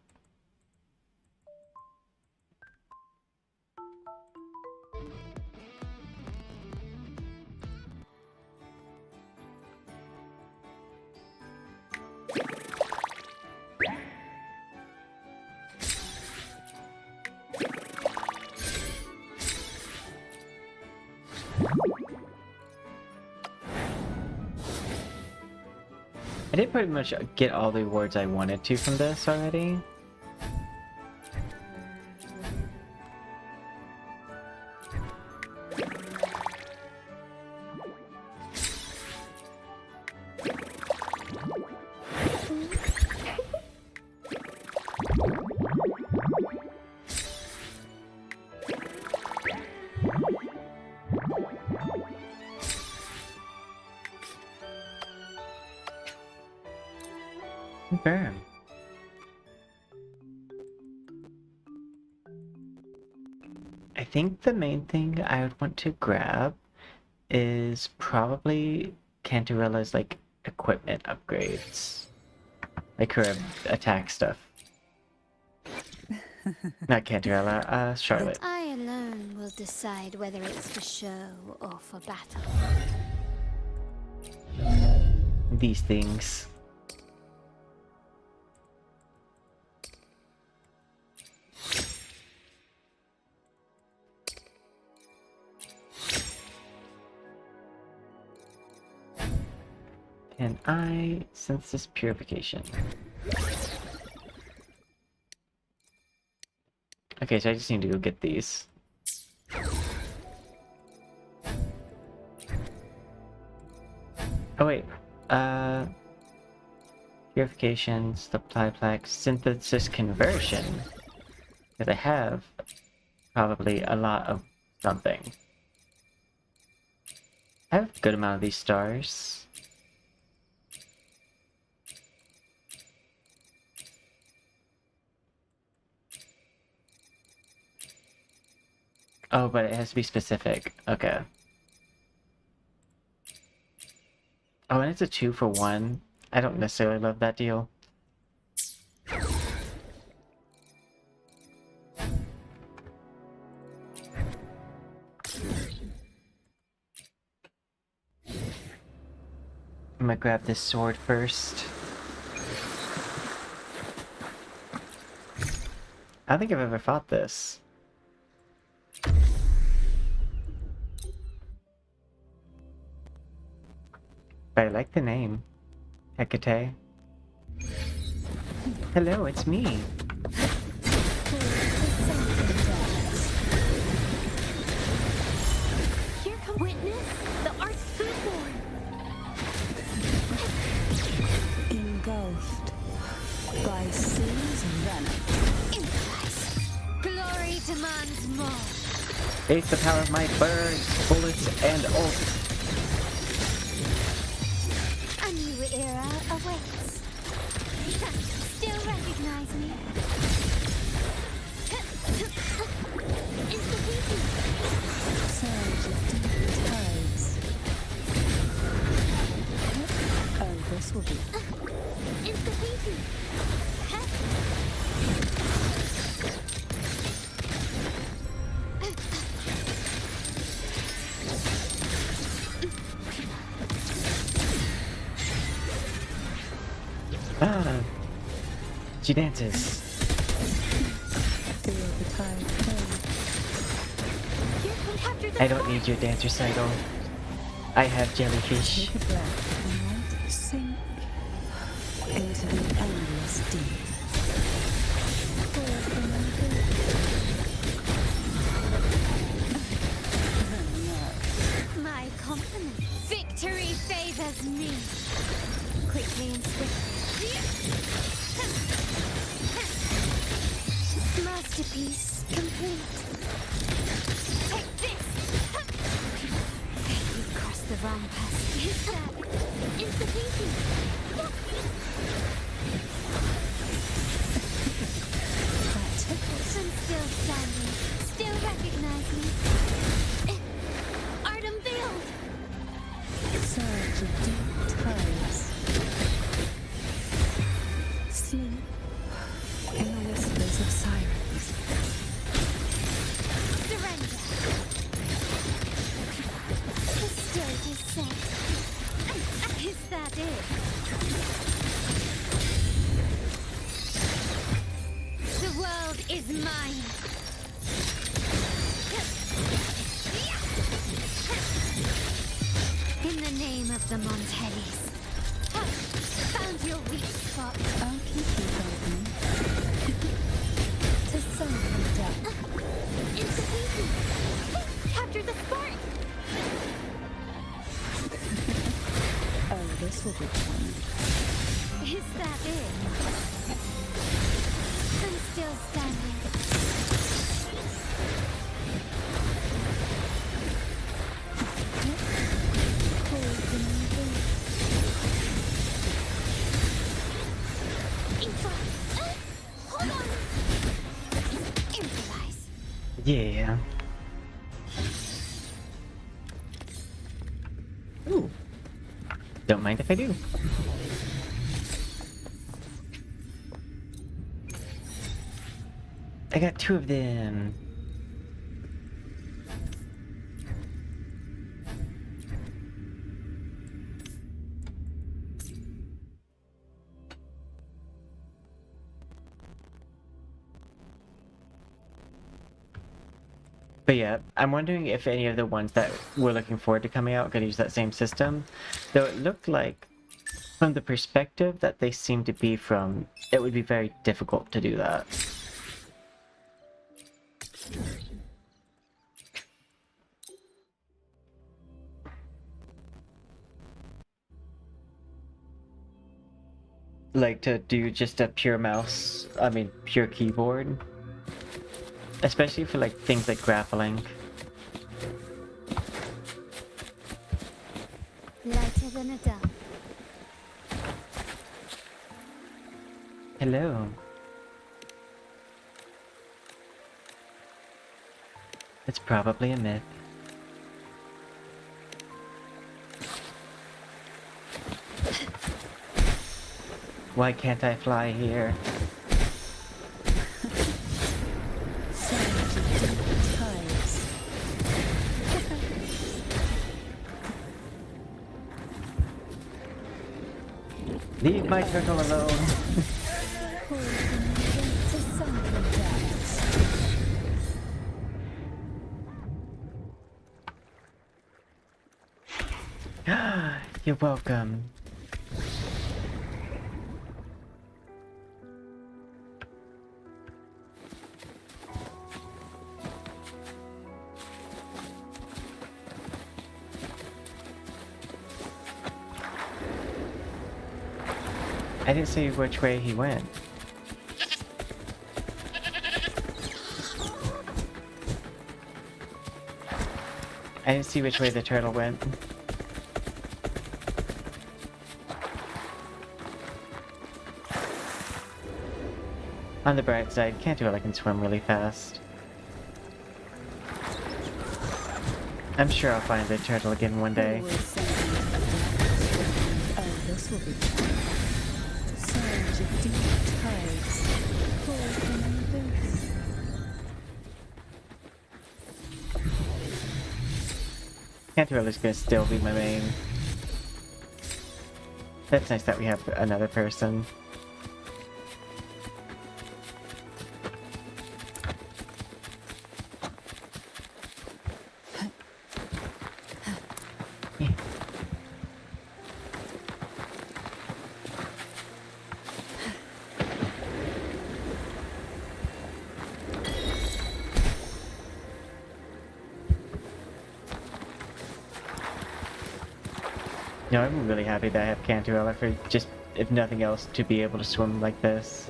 I did pretty much get all the rewards I wanted to from this already. Confirm. I think the main thing I would want to grab is probably Cantarella's like equipment upgrades. Like her attack stuff. Not Cantarella, Charlotte. I alone will decide whether it's for show or for battle. These things. Can I sense this purification? Okay, so I just need to go get these. Oh wait, purification, supply plaque, synthesis conversion. Because I have probably a lot of something. I have a good amount of these stars. Oh, but it has to be specific. Okay. Oh, and it's a 2-for-1. I don't necessarily love that deal. I'm gonna grab this sword first. I don't think I've ever fought this. But I like the name. Hecate. Hello, it's me. Here come witness the arch firstborn. Engulfed by seas and venom. Glory demands more. Face the power of my birds, bullets, and ult. A new era awaits. Still recognize me? Insta-beating. Surge of deep tides. Oh, this will be. Insta-beating. Ah, she dances. Feel the tide flow. I don't need your dance recital. I have jellyfish. Take a breath and sink into the endless deep. My compliment. Victory favors me. Quickly and swiftly. Masterpiece complete. Take this! You've crossed the wrong path. Insta-beating. That tickles. I'm still standing. Still recognize me. Art unveiled. Surge of deep tides. Sleep in the whispers of silence. Surrender. The stage is set. Is that it? The world is mine. In the name of the Montellis. your weak spot. I'll keep you company. To some death. Into pieces. Capture the spark. Oh, this will be fun. Is that it? I'm still standing. Hold on. Improvise. Yeah. Ooh. Don't mind if I do. I got 2 of them. But yeah, I'm wondering if any of the ones that we're looking forward to coming out are going to use that same system. Though it looked like, from the perspective that they seem to be from, it would be very difficult to do that. Like to do just a pure mouse, pure keyboard. Especially for like things like grappling. Lighter than a dove. Hello. It's probably a myth. Why can't I fly here? Leave my turtle alone. You're welcome. I didn't see which way he went. I didn't see which way the turtle went. On the bright side, can't do it, I can swim really fast. I'm sure I'll find the turtle again one day. Oh, this will be fun. Surge of deep tides. Pull from the abyss. Canterville is gonna still be my main. That's nice that we have another person. No, I'm really happy that I have Canterella for just, if nothing else, to be able to swim like this.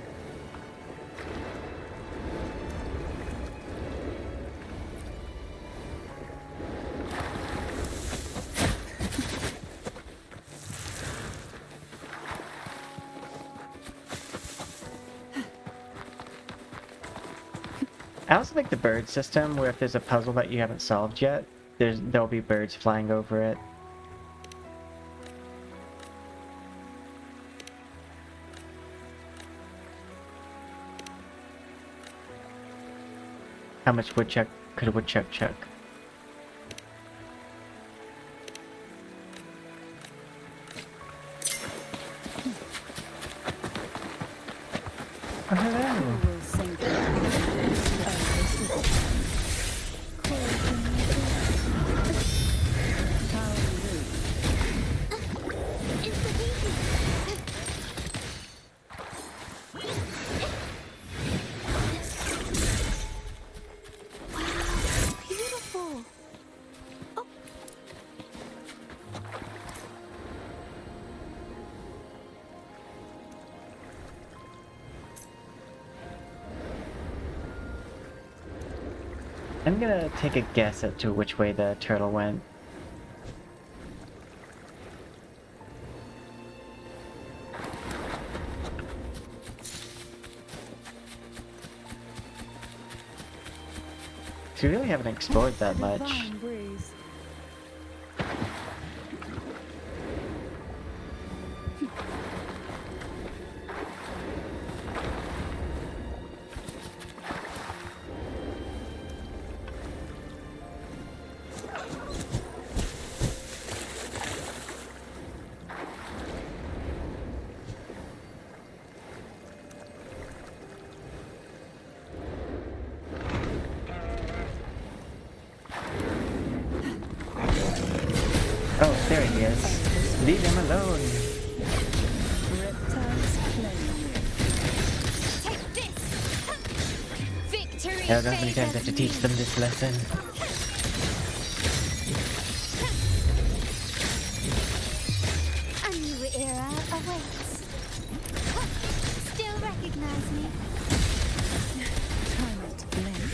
I also like the bird system, where if there's a puzzle that you haven't solved yet, there'll be birds flying over it. How much woodchuck could a woodchuck chuck? Oh, hello. I'm gonna take a guess as to which way the turtle went. So we really haven't explored that much. Divine breeze. Oh, there he is. Leave him alone. Reptiles play. Take this! Victory! I don't know how many times I have to teach them this lesson. A new era awaits. Still recognize me? Time to blend.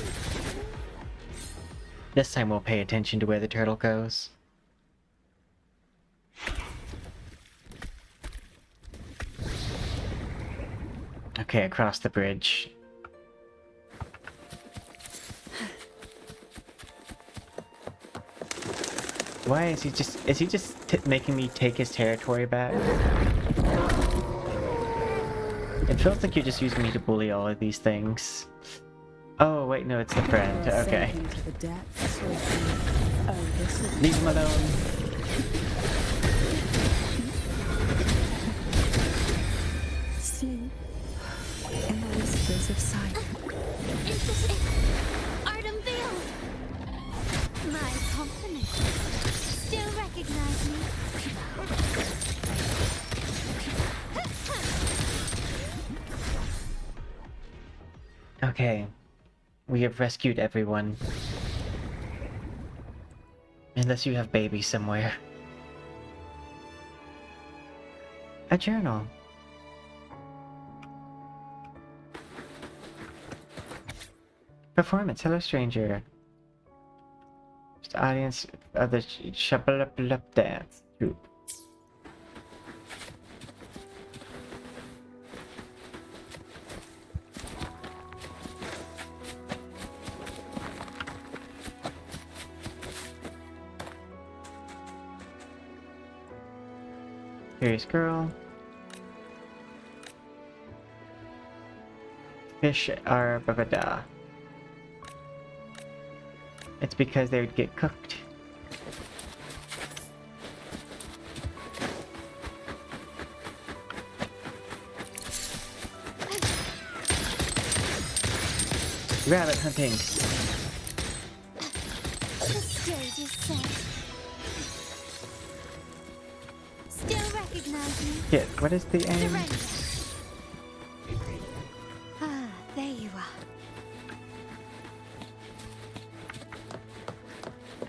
This time we'll pay attention to where the turtle goes. Okay, across the bridge. Why is he just making me take his territory back? It feels like you're just using me to bully all of these things. Oh, wait, no, it's the friend. Okay. Sinking to the depths of the abyss. Leave him alone. Sleep in the whispers of sight. Interesting. Art unveiled. My compliments. Still recognize me? Okay. We have rescued everyone. Unless you have babies somewhere. A journal. Performance. Hello, stranger. Just audience of the Shabalabalap dance troupe. Curious girl. Fish are babada. It's because they would get cooked. Rabbit hunting. The stage is set. Still recognize me? Shit, what is the aim? Surrender. Ah, there you are.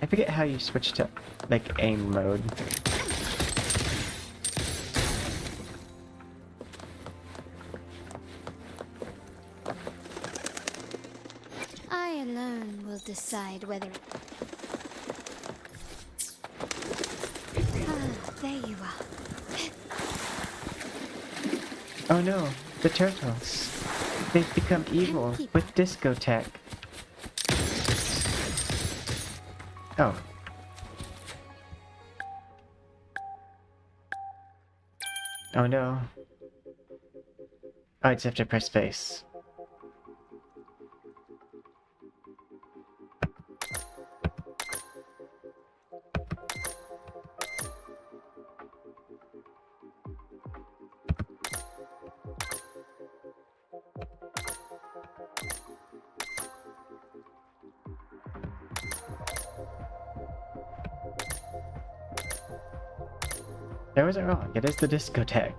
I forget how you switch to, like, aim mode. I alone will decide whether... Ah, there you are. Oh no, the turtles. They've become evil with discotheque. Oh. Oh no. Oh, I just have to press space. I wasn't wrong, it is the discotheque.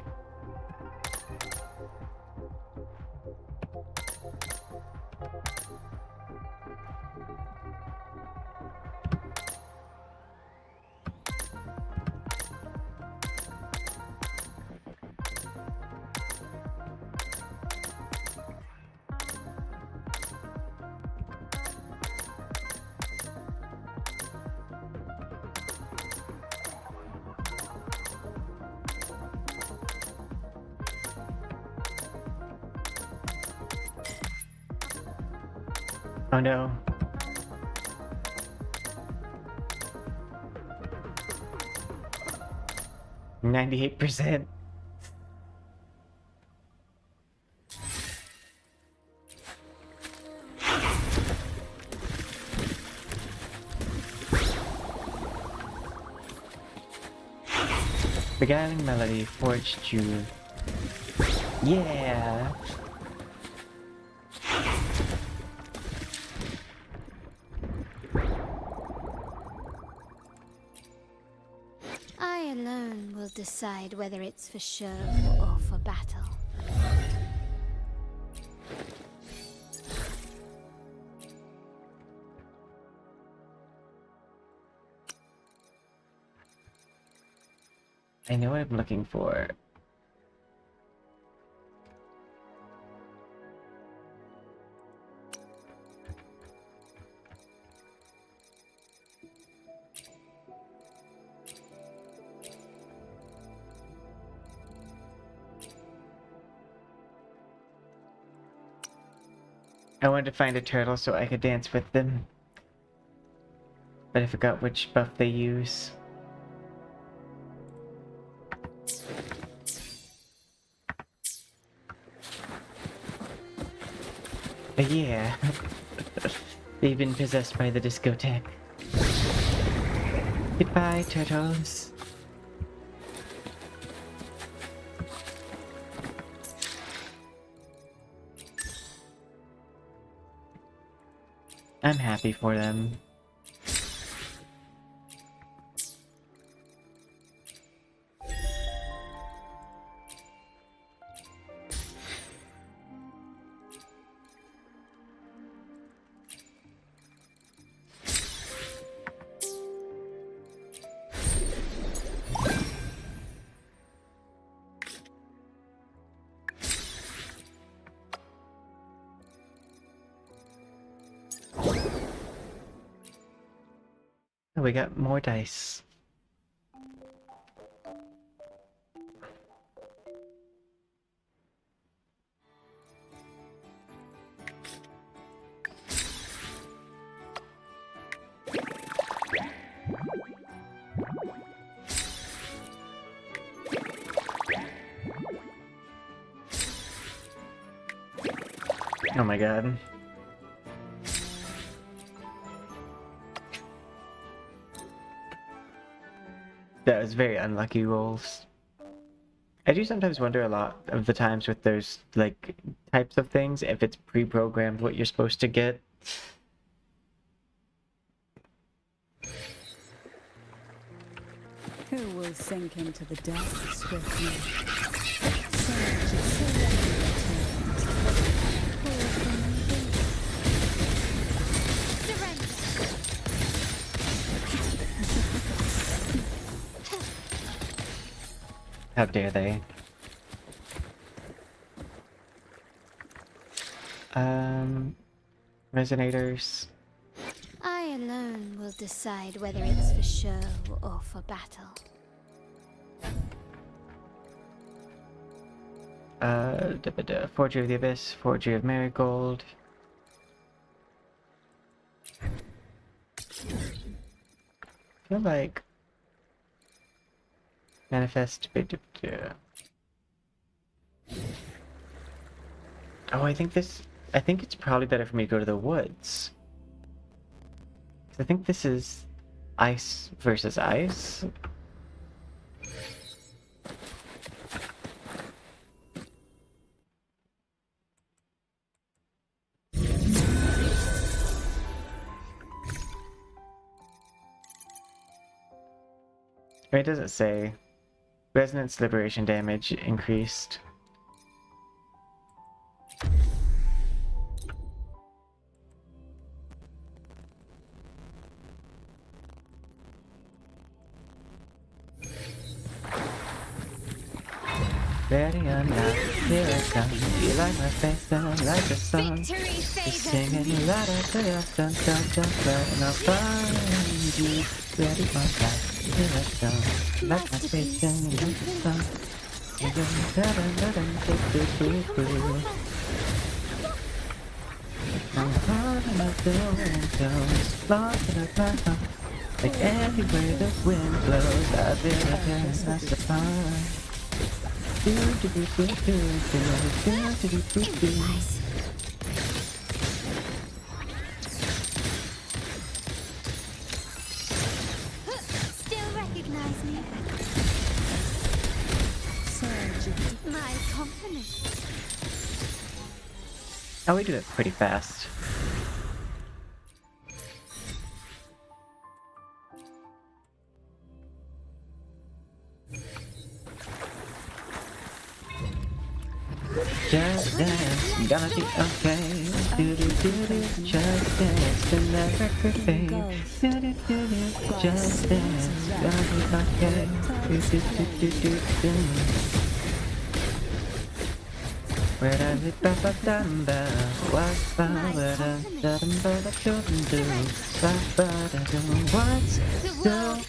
Oh no. %98. Beguiling melody, forged jewel. Yeah! I alone will decide whether it's for show or for battle. I know what I'm looking for. I wanted to find a turtle so I could dance with them. But I forgot which buff they use. But yeah, they've been possessed by the discotheque. Goodbye, turtles. I'm happy for them. Oh, we got more dice. Oh my god. That was very unlucky rolls. I do sometimes wonder a lot of the times with those, like, types of things, if it's pre-programmed what you're supposed to get. Who will sink into the depths with me? How dare they? Resonators. I alone will decide whether it's for show or for battle. Forgery of the Abyss, Forgery of Marigold. I feel like Manifest. Oh, I think it's probably better for me to go to the woods. I think this is ice versus ice. It doesn't say. Resonance liberation damage increased. Ready or not, here I come. You like my face, I like the song. Just singing la da da da da da da da, and I'll find you. Ready or not, here I come. Like my face, and you like the song. You da da da da da da da da da. I'm hard of the windows, lost in the cloud. Like everywhere the wind blows, I've been a past apart. Still recognize me? My compliments. Oh, we do it pretty fast. Just dance, you gonna be okay. Do do do do, just dance to that record fade. Do do do do, just dance, you gonna be okay. Do do do do do do. Where does it ba ba dum ba? What's ba ba da da dum ba da dum do? Ba ba da dum. What's going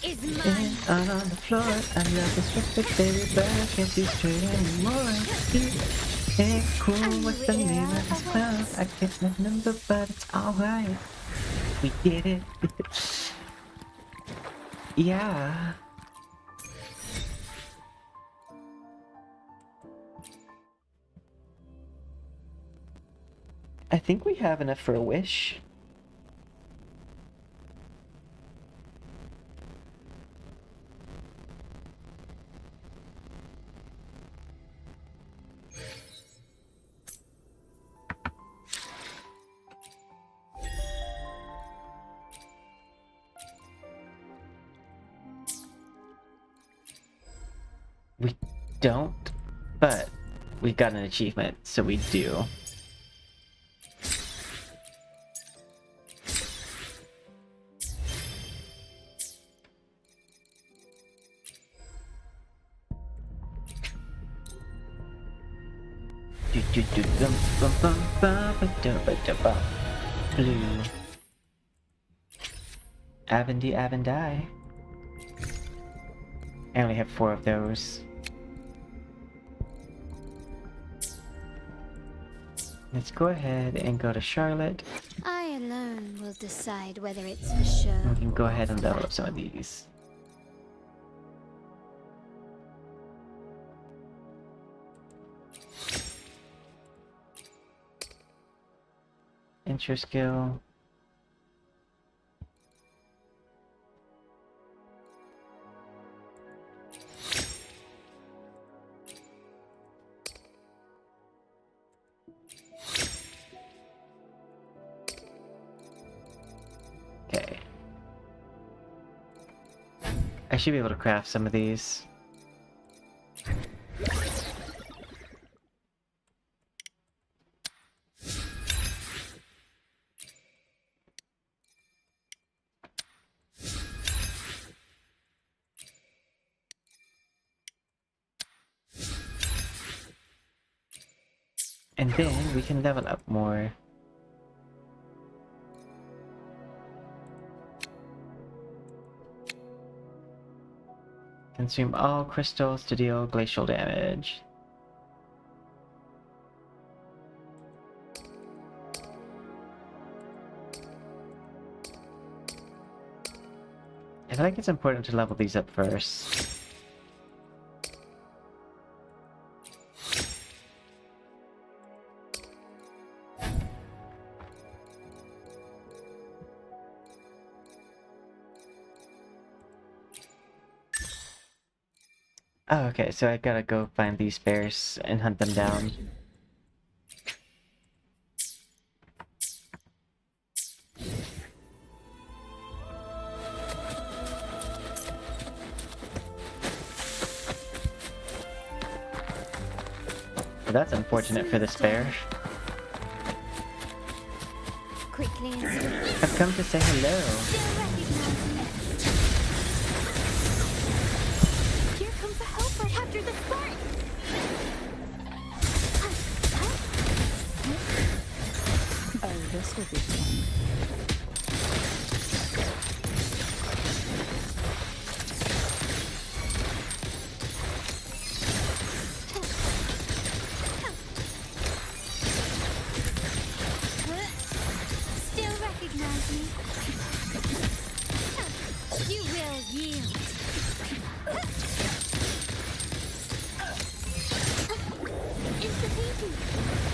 on the floor? I'm not disrespect, baby, but I can't be straight anymore. Ain't cool with the name of this clown. I can't my number, but it's alright. We did it. Yeah. I think we have enough for a wish. We don't, but we got an achievement, so we do. Blue. Avendy Avendi. I only have 4 of those. Let's go ahead and go to Charlotte. I alone will decide whether it's for sure. We can go ahead and level up some of these. Intro skill. Okay. I should be able to craft some of these. And then we can level up more. Consume all crystals to deal glacial damage. I feel like it's important to level these up first. Oh, okay, so I gotta go find these bears and hunt them down. Well, that's unfortunate for this bear. Quickly and swiftly. I've come to say hello. Here comes the helper. Capture the spark. Oh, this will be fun. Still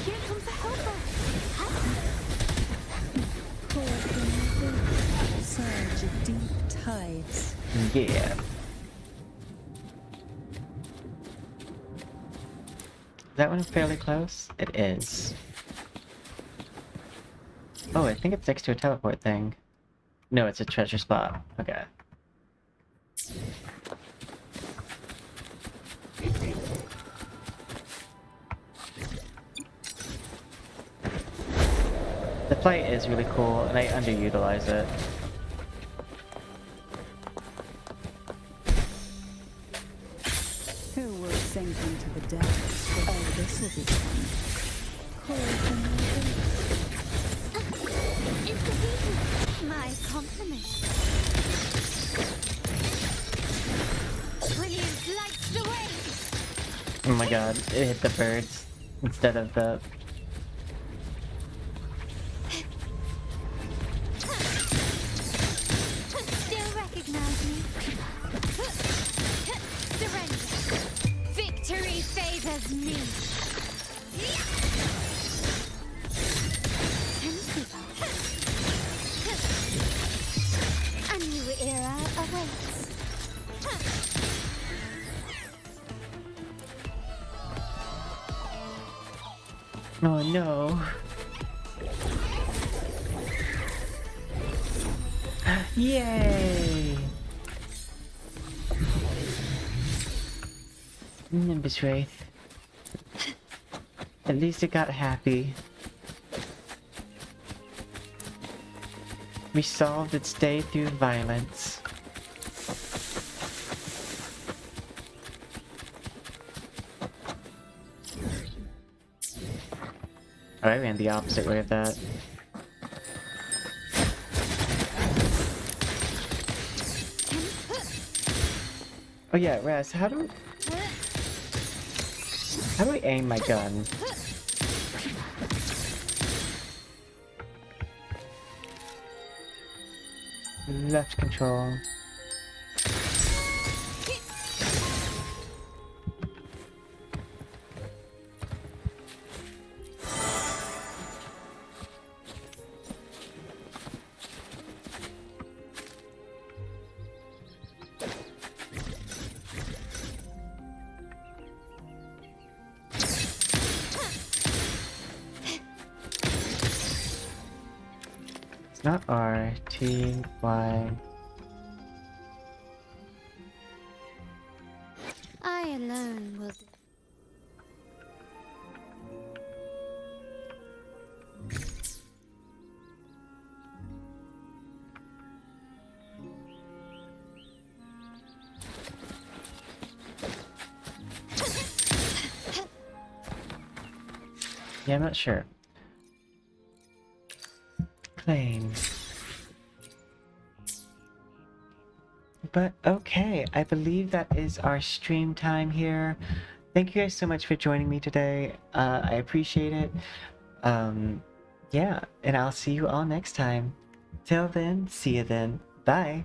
Here comes a helper! Pour from within, surge of deep tides. Yeah. Is that one fairly close? It is. Oh, I think it's next to a teleport thing. No, it's a treasure spot. Okay. The fight is really cool, and I underutilize it. Who will sink into the depths? Oh, this will be fun. Pour from within. My compliments. Brilliance lights the way! Oh my god, it hit the birds instead of the... Still recognize me? Surrender! Victory favors me! A new era awaits. Oh no. Yay! Nimbus Wraith. At least it got happy. We solved its day through violence. Oh, I ran the opposite way of that. Oh yeah, Raz, how do I aim my gun? Left control. It's not R, T, Y. I alone will do. Yeah, I'm not sure. Claim. But okay, I believe that is our stream time here. Thank you guys so much for joining me today. I appreciate it. Yeah, and I'll see you all next time. Till then, see you then. Bye.